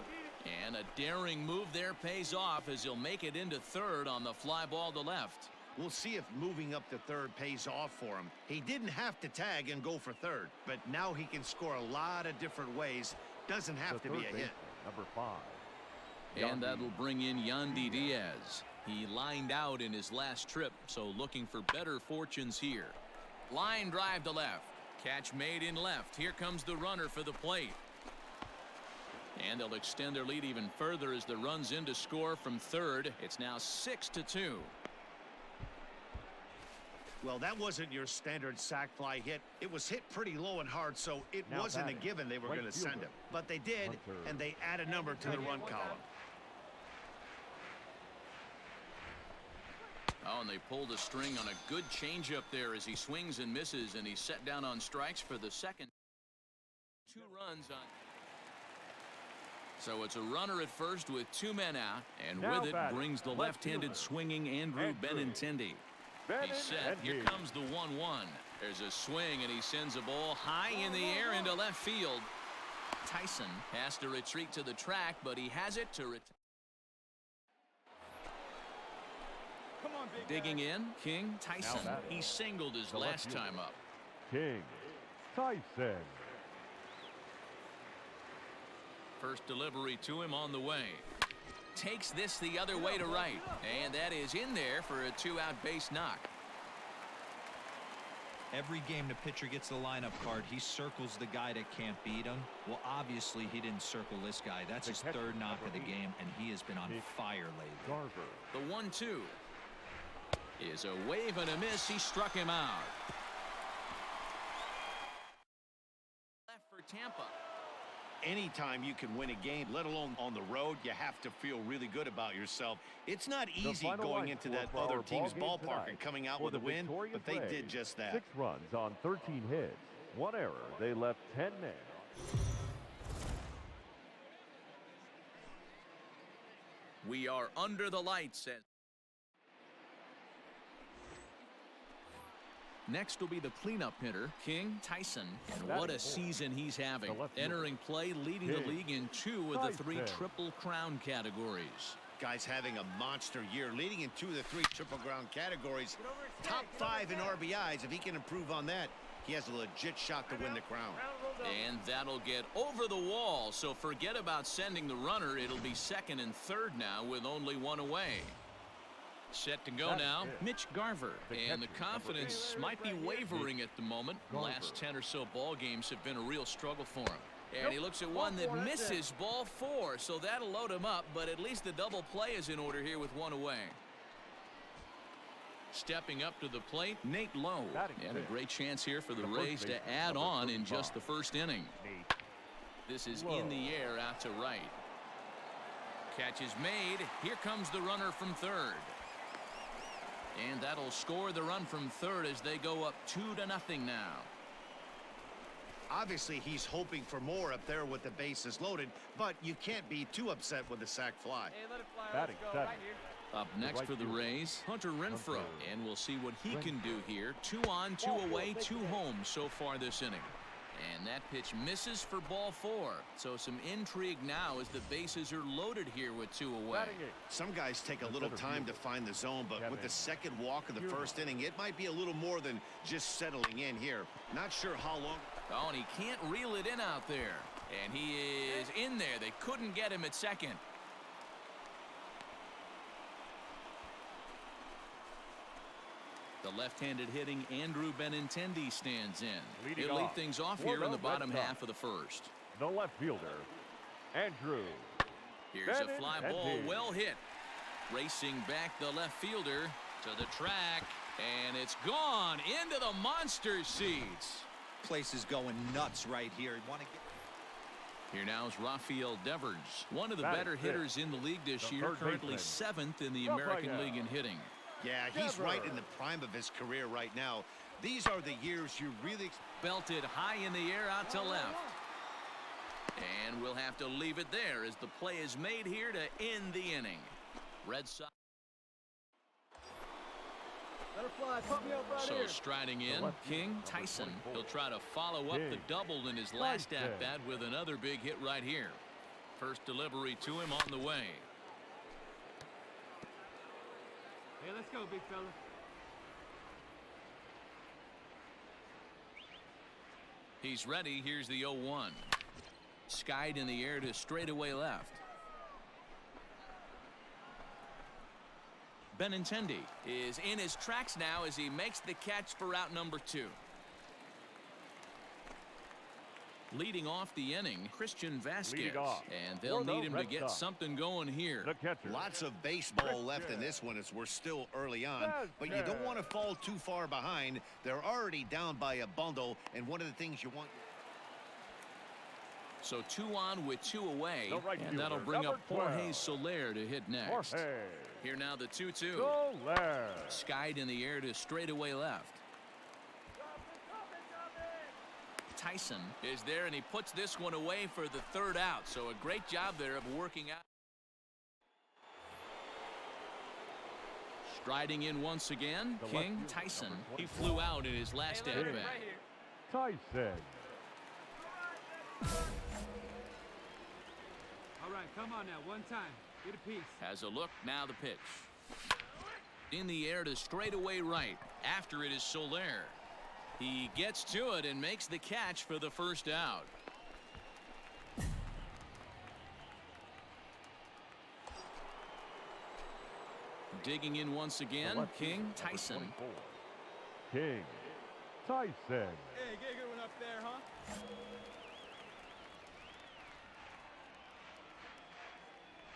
And a daring move there pays off as he'll make it into third on the fly ball to left. We'll see if moving up to third pays off for him. He didn't have to tag and go for third, but now he can score a lot of different ways. Doesn't have to be a hit. Number 5. And that'll bring in Yandy Diaz. He lined out in his last trip, so looking for better fortunes here. Line drive to left. Catch made in left. Here comes the runner for the plate. And they'll extend their lead even further as the run's in to score from third. It's now 6-2. Well, that wasn't your standard sac fly hit. It was hit pretty low and hard, so it wasn't a given they were going to send him. But they did, and they add a number to the run column. Oh, and they pulled a string on a good changeup there as he swings and misses, and he's set down on strikes for the second. 2 runs on. So it's a runner at first with 2 men out, and Now with it brings the left-handed swinging Andrew Benintendi. He's set. Here comes the 1-1. There's a swing, and he sends a ball high in the air into left field. Tyson has to retreat to the track, but he has it to return. Digging in, King Tyson. He singled his last time up. King Tyson. First delivery to him on the way. Takes this the other way to right, and that is in there for a 2-out base knock. Every game the pitcher gets the lineup card, he circles the guy that can't beat him. Well, obviously he didn't circle this guy. That's his 3rd knock of the game, and he has been on fire lately. The 1-2 is a wave and a miss. He struck him out. Left for Tampa. Anytime you can win a game, let alone on the road, you have to feel really good about yourself. It's not easy going into that other team's ballpark and coming out with a win, but they did just that. 6 runs on 13 hits. 1 error. They left 10 men. We are under the lights. Next will be the cleanup hitter, King Tyson. And what a season he's having. Entering play, leading the league in 2 of the 3 Triple Crown categories. Guy's having a monster year, leading in 2 of the 3 Triple Crown categories. Top 5 in RBIs. If he can improve on that, he has a legit shot to win the crown. And that'll get over the wall. So forget about sending the runner. It'll be 2nd and 3rd now with only 1 away. Set to go now, Mitch Garver, and the confidence might be wavering at the moment. The last 10 or so ball games have been a real struggle for him. And he looks at one that misses, ball 4, so that'll load him up, but at least the double play is in order here with 1 away. Stepping up to the plate, Nate Lowe, and a great chance here for the Rays to add on in just the 1st inning. This is in the air out to right. Catch is made. Here comes the runner from 3rd. And that'll score the run from 3rd as they go up 2-0 now. Obviously, he's hoping for more up there with the bases loaded, but you can't be too upset with a sac fly. Hey, let it fly. Let's go right here. Up next for the Rays, Hunter Renfroe, and we'll see what he can do here. 2 on, 2 away, 2 home so far this inning. And that pitch misses for ball 4. So some intrigue now as the bases are loaded here with 2 away. Some guys take a little time to find the zone, but with the 2nd walk of the 1st inning, it might be a little more than just settling in here. Not sure how long. Oh, and he can't reel it in out there. And he is in there. They couldn't get him at 2nd. The left-handed hitting Andrew Benintendi stands in. He'll lead things off here in the bottom half of the 1st. The left fielder, Andrew. Here's a fly ball well hit. Racing back the left fielder to the track, and it's gone into the monster seats. Place is going nuts right here. Here now is Rafael Devers, one of the better hitters in the league this year, currently 7th in the American League in hitting. Yeah, he's right in the prime of his career right now. These are the years you really... Belted high in the air out to left. And we'll have to leave it there as the play is made here to end the inning. Red Sox. Let it fly. Put me up right So here. striding in, King Tyson. He'll try to follow up the double in his last at-bat with another big hit right here. First delivery to him on the way. Hey, let's go, big fella. He's ready. Here's the 0-1. Skied in the air to straightaway left. Benintendi is in his tracks now as he makes the catch for out number 2. Leading off the inning, Christian Vasquez, and they'll need him to get something going here. Lots of baseball left in this one as we're still early on, but you don't want to fall too far behind. They're already down by a bundle, and one of the things you want... So 2 on with 2 away, right and that'll fielder, bring up number 12. Jorge Soler to hit next. Jorge Here now the 2-2. Soler. Skied in the air to straightaway left. Tyson is there, and he puts this one away for the 3rd out. So a great job there of working out. Striding in once again, King Tyson. He flew out in his last at bat. Right here. Tyson. All right, come on now, one time. Get a piece. Has a look, now the pitch. In the air to straightaway right. After it is Soler. He gets to it and makes the catch for the 1st out. Digging in once again, King Tyson. King Tyson. Hey, get a good one up there, huh?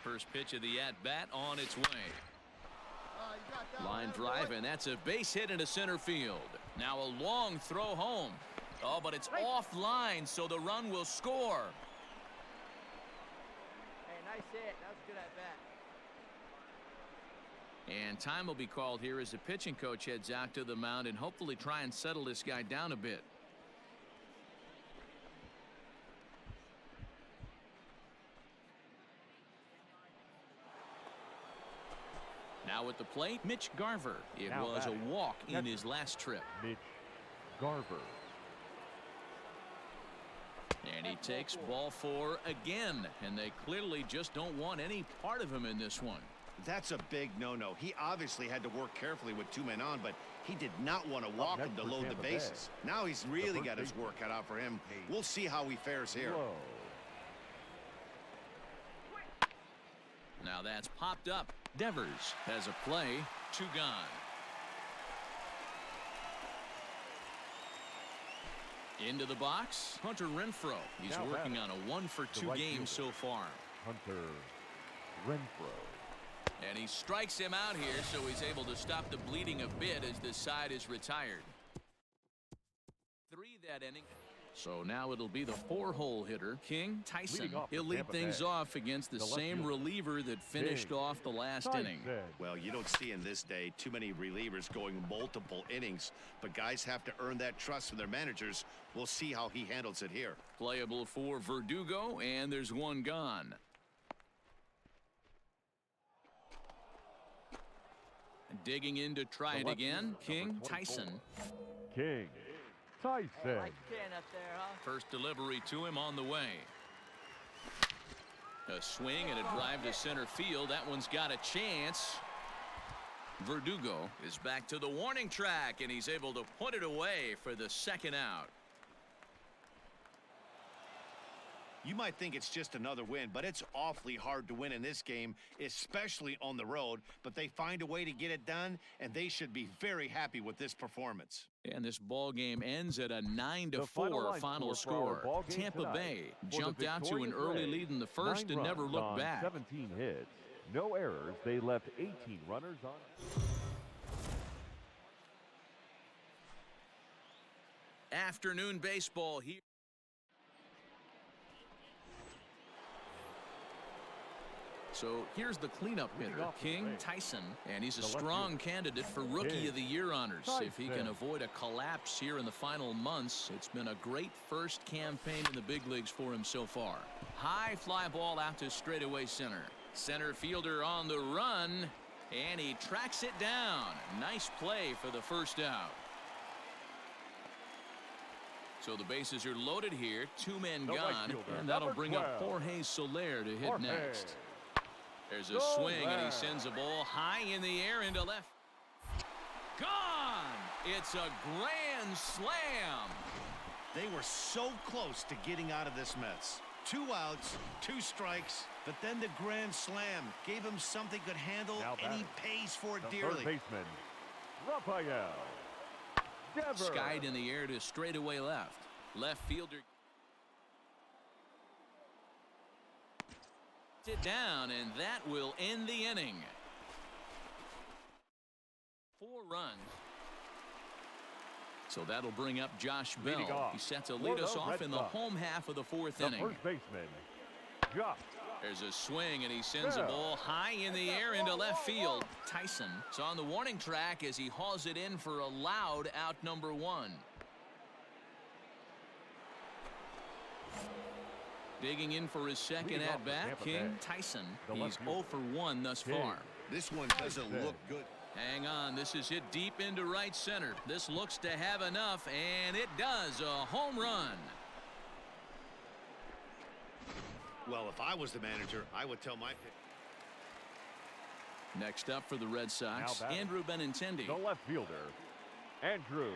First pitch of the at-bat on its way. You got that Line one, drive, boy. and that's a base hit into center field. Now a long throw home. Oh, but it's offline, so the run will score. Hey, nice hit. That was a good at bat. And time will be called here as the pitching coach heads out to the mound and hopefully try and settle this guy down a bit. Now at the plate, Mitch Garver. It Now was a batting. walk in Catcher. his last trip. Mitch Garver. And he takes ball 4 again, and they clearly just don't want any part of him in this one. That's a big no-no. He obviously had to work carefully with 2 men on, but he did not want to walk him next to for load the Tampa Bay. bases. Now he's really first got his baseman. work cut out for him. We'll see how he fares here. Whoa. Now that's popped up. Devers has a play. 2 gone. Into the box, Hunter Renfroe. He's Now working batting. on a 1-for-2 right game fielder. so far. Hunter Renfroe. And he strikes him out here, so he's able to stop the bleeding a bit as the side is retired. 3 that inning. So now it'll be the 4-hole hitter, King Tyson. Leading off for He'll lead Tampa things Bay. off against the The left same fielder, reliever that finished King off the last Tyson. inning. Well, you don't see in this day too many relievers going multiple innings, but guys have to earn that trust from their managers. We'll see how he handles it here. Playable for Verdugo, and there's 1 gone. Digging in to try it left again, fielder, King number 24. Tyson. King Tyson. Hey, like you can up there, huh? First delivery to him on the way. A swing and a drive to center field. That one's got a chance. Verdugo is back to the warning track, and he's able to put it away for the 2nd out. You might think it's just another win, but it's awfully hard to win in this game, especially on the road. But they find a way to get it done, and they should be very happy with this performance. And this ball game ends at a 9-4 The final final line score for our score. ball game Tampa tonight. Bay For the jumped out to an victorious early Rays, lead in the first 9 and never runs looked on back. 17 hits. No errors. They left 18 runners on. Afternoon baseball here. So here's the cleanup hitter, off the King base. Tyson, and he's a The left strong fielder, candidate for Rookie King of the Year honors. If he can Tyson. avoid a collapse here in the final months, it's been a great first campaign in the big leagues for him so far. High fly ball out to straightaway center. Center fielder on the run, and he tracks it down. Nice play for the 1st out. So the bases are loaded here, 2 men The right gone, fielder, and that'll number bring up 12. Jorge Soler to hit Jorge. next. There's a Soler. swing, and he sends a ball high in the air into left. Gone! It's a grand slam. They were so close to getting out of this mess. 2 outs, 2 strikes, but then the grand slam gave him something he could handle, Now and he batting. pays for it The dearly. third baseman, Rafael Devers. Skied in the air to straightaway left. Left fielder it down, and that will end the inning. 4 runs. So that'll bring up Josh Bell. Leading off He's set to for lead us the off Red in the Sox, home half of the fourth the inning. first baseman, Josh. There's a swing, and he sends a Bell. ball high in the air into left field. Tyson is on the warning track as he hauls it in for a loud out number 1. Digging in for his second Leading off for at-bat, Tampa King Bay, Tyson. the He's left 0 for 1 thus King. far. This one doesn't look good. Hang on, this is hit deep into right center. This looks to have enough, and it does. A home run. Well, if I was the manager, I would tell my pitcher. Next up for the Red Sox, Now batting, Andrew Benintendi. The left fielder, Andrew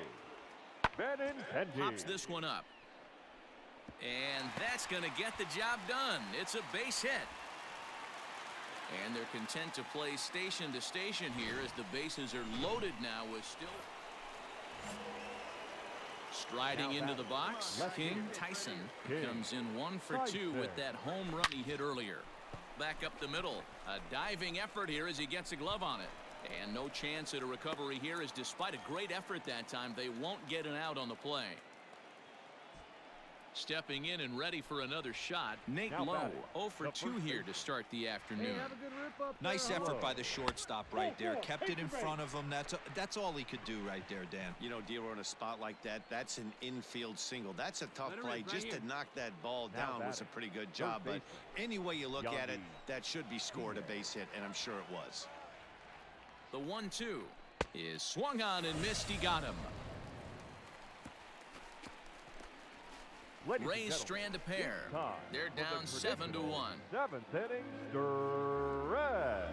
Benintendi. Pops this one up. And that's going to get the job done. It's a base hit. And they're content to play station to station here as the bases are loaded now with still. Striding into the box, King Tyson comes in 1 for 2 with that home run he hit earlier. Back up the middle. A diving effort here as he gets a glove on it. And no chance at a recovery here as despite a great effort that time, they won't get an out on the play. Stepping in and ready for another shot, Nate Now Lowe, batting, 0 for the 2 first here to start the afternoon. Nice effort by the shortstop right there. Kept it in front of him. That's all he could do right there, Dan. You know, Dero, in a spot like that, that's an infield single. That's a tough play. Just to knock that ball down was a pretty good job. But any way you look at it, that should be scored a base hit, and I'm sure it was. The 1-2 is swung on and missed. He got him. Ladies and Rays gentlemen, strand a pair. it's time They're for the down 7 to 1. Seventh inning stretch.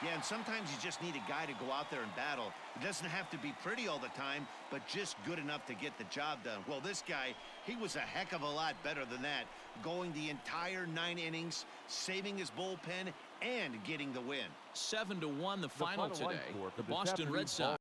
Yeah, and sometimes you just need a guy to go out there and battle. It doesn't have to be pretty all the time, but just good enough to get the job done. Well, this guy, he was a heck of a lot better than that, going the entire 9 innings, saving his bullpen, and getting the win. 7 to 1 the final line today. score for The this Boston Red afternoon's Sox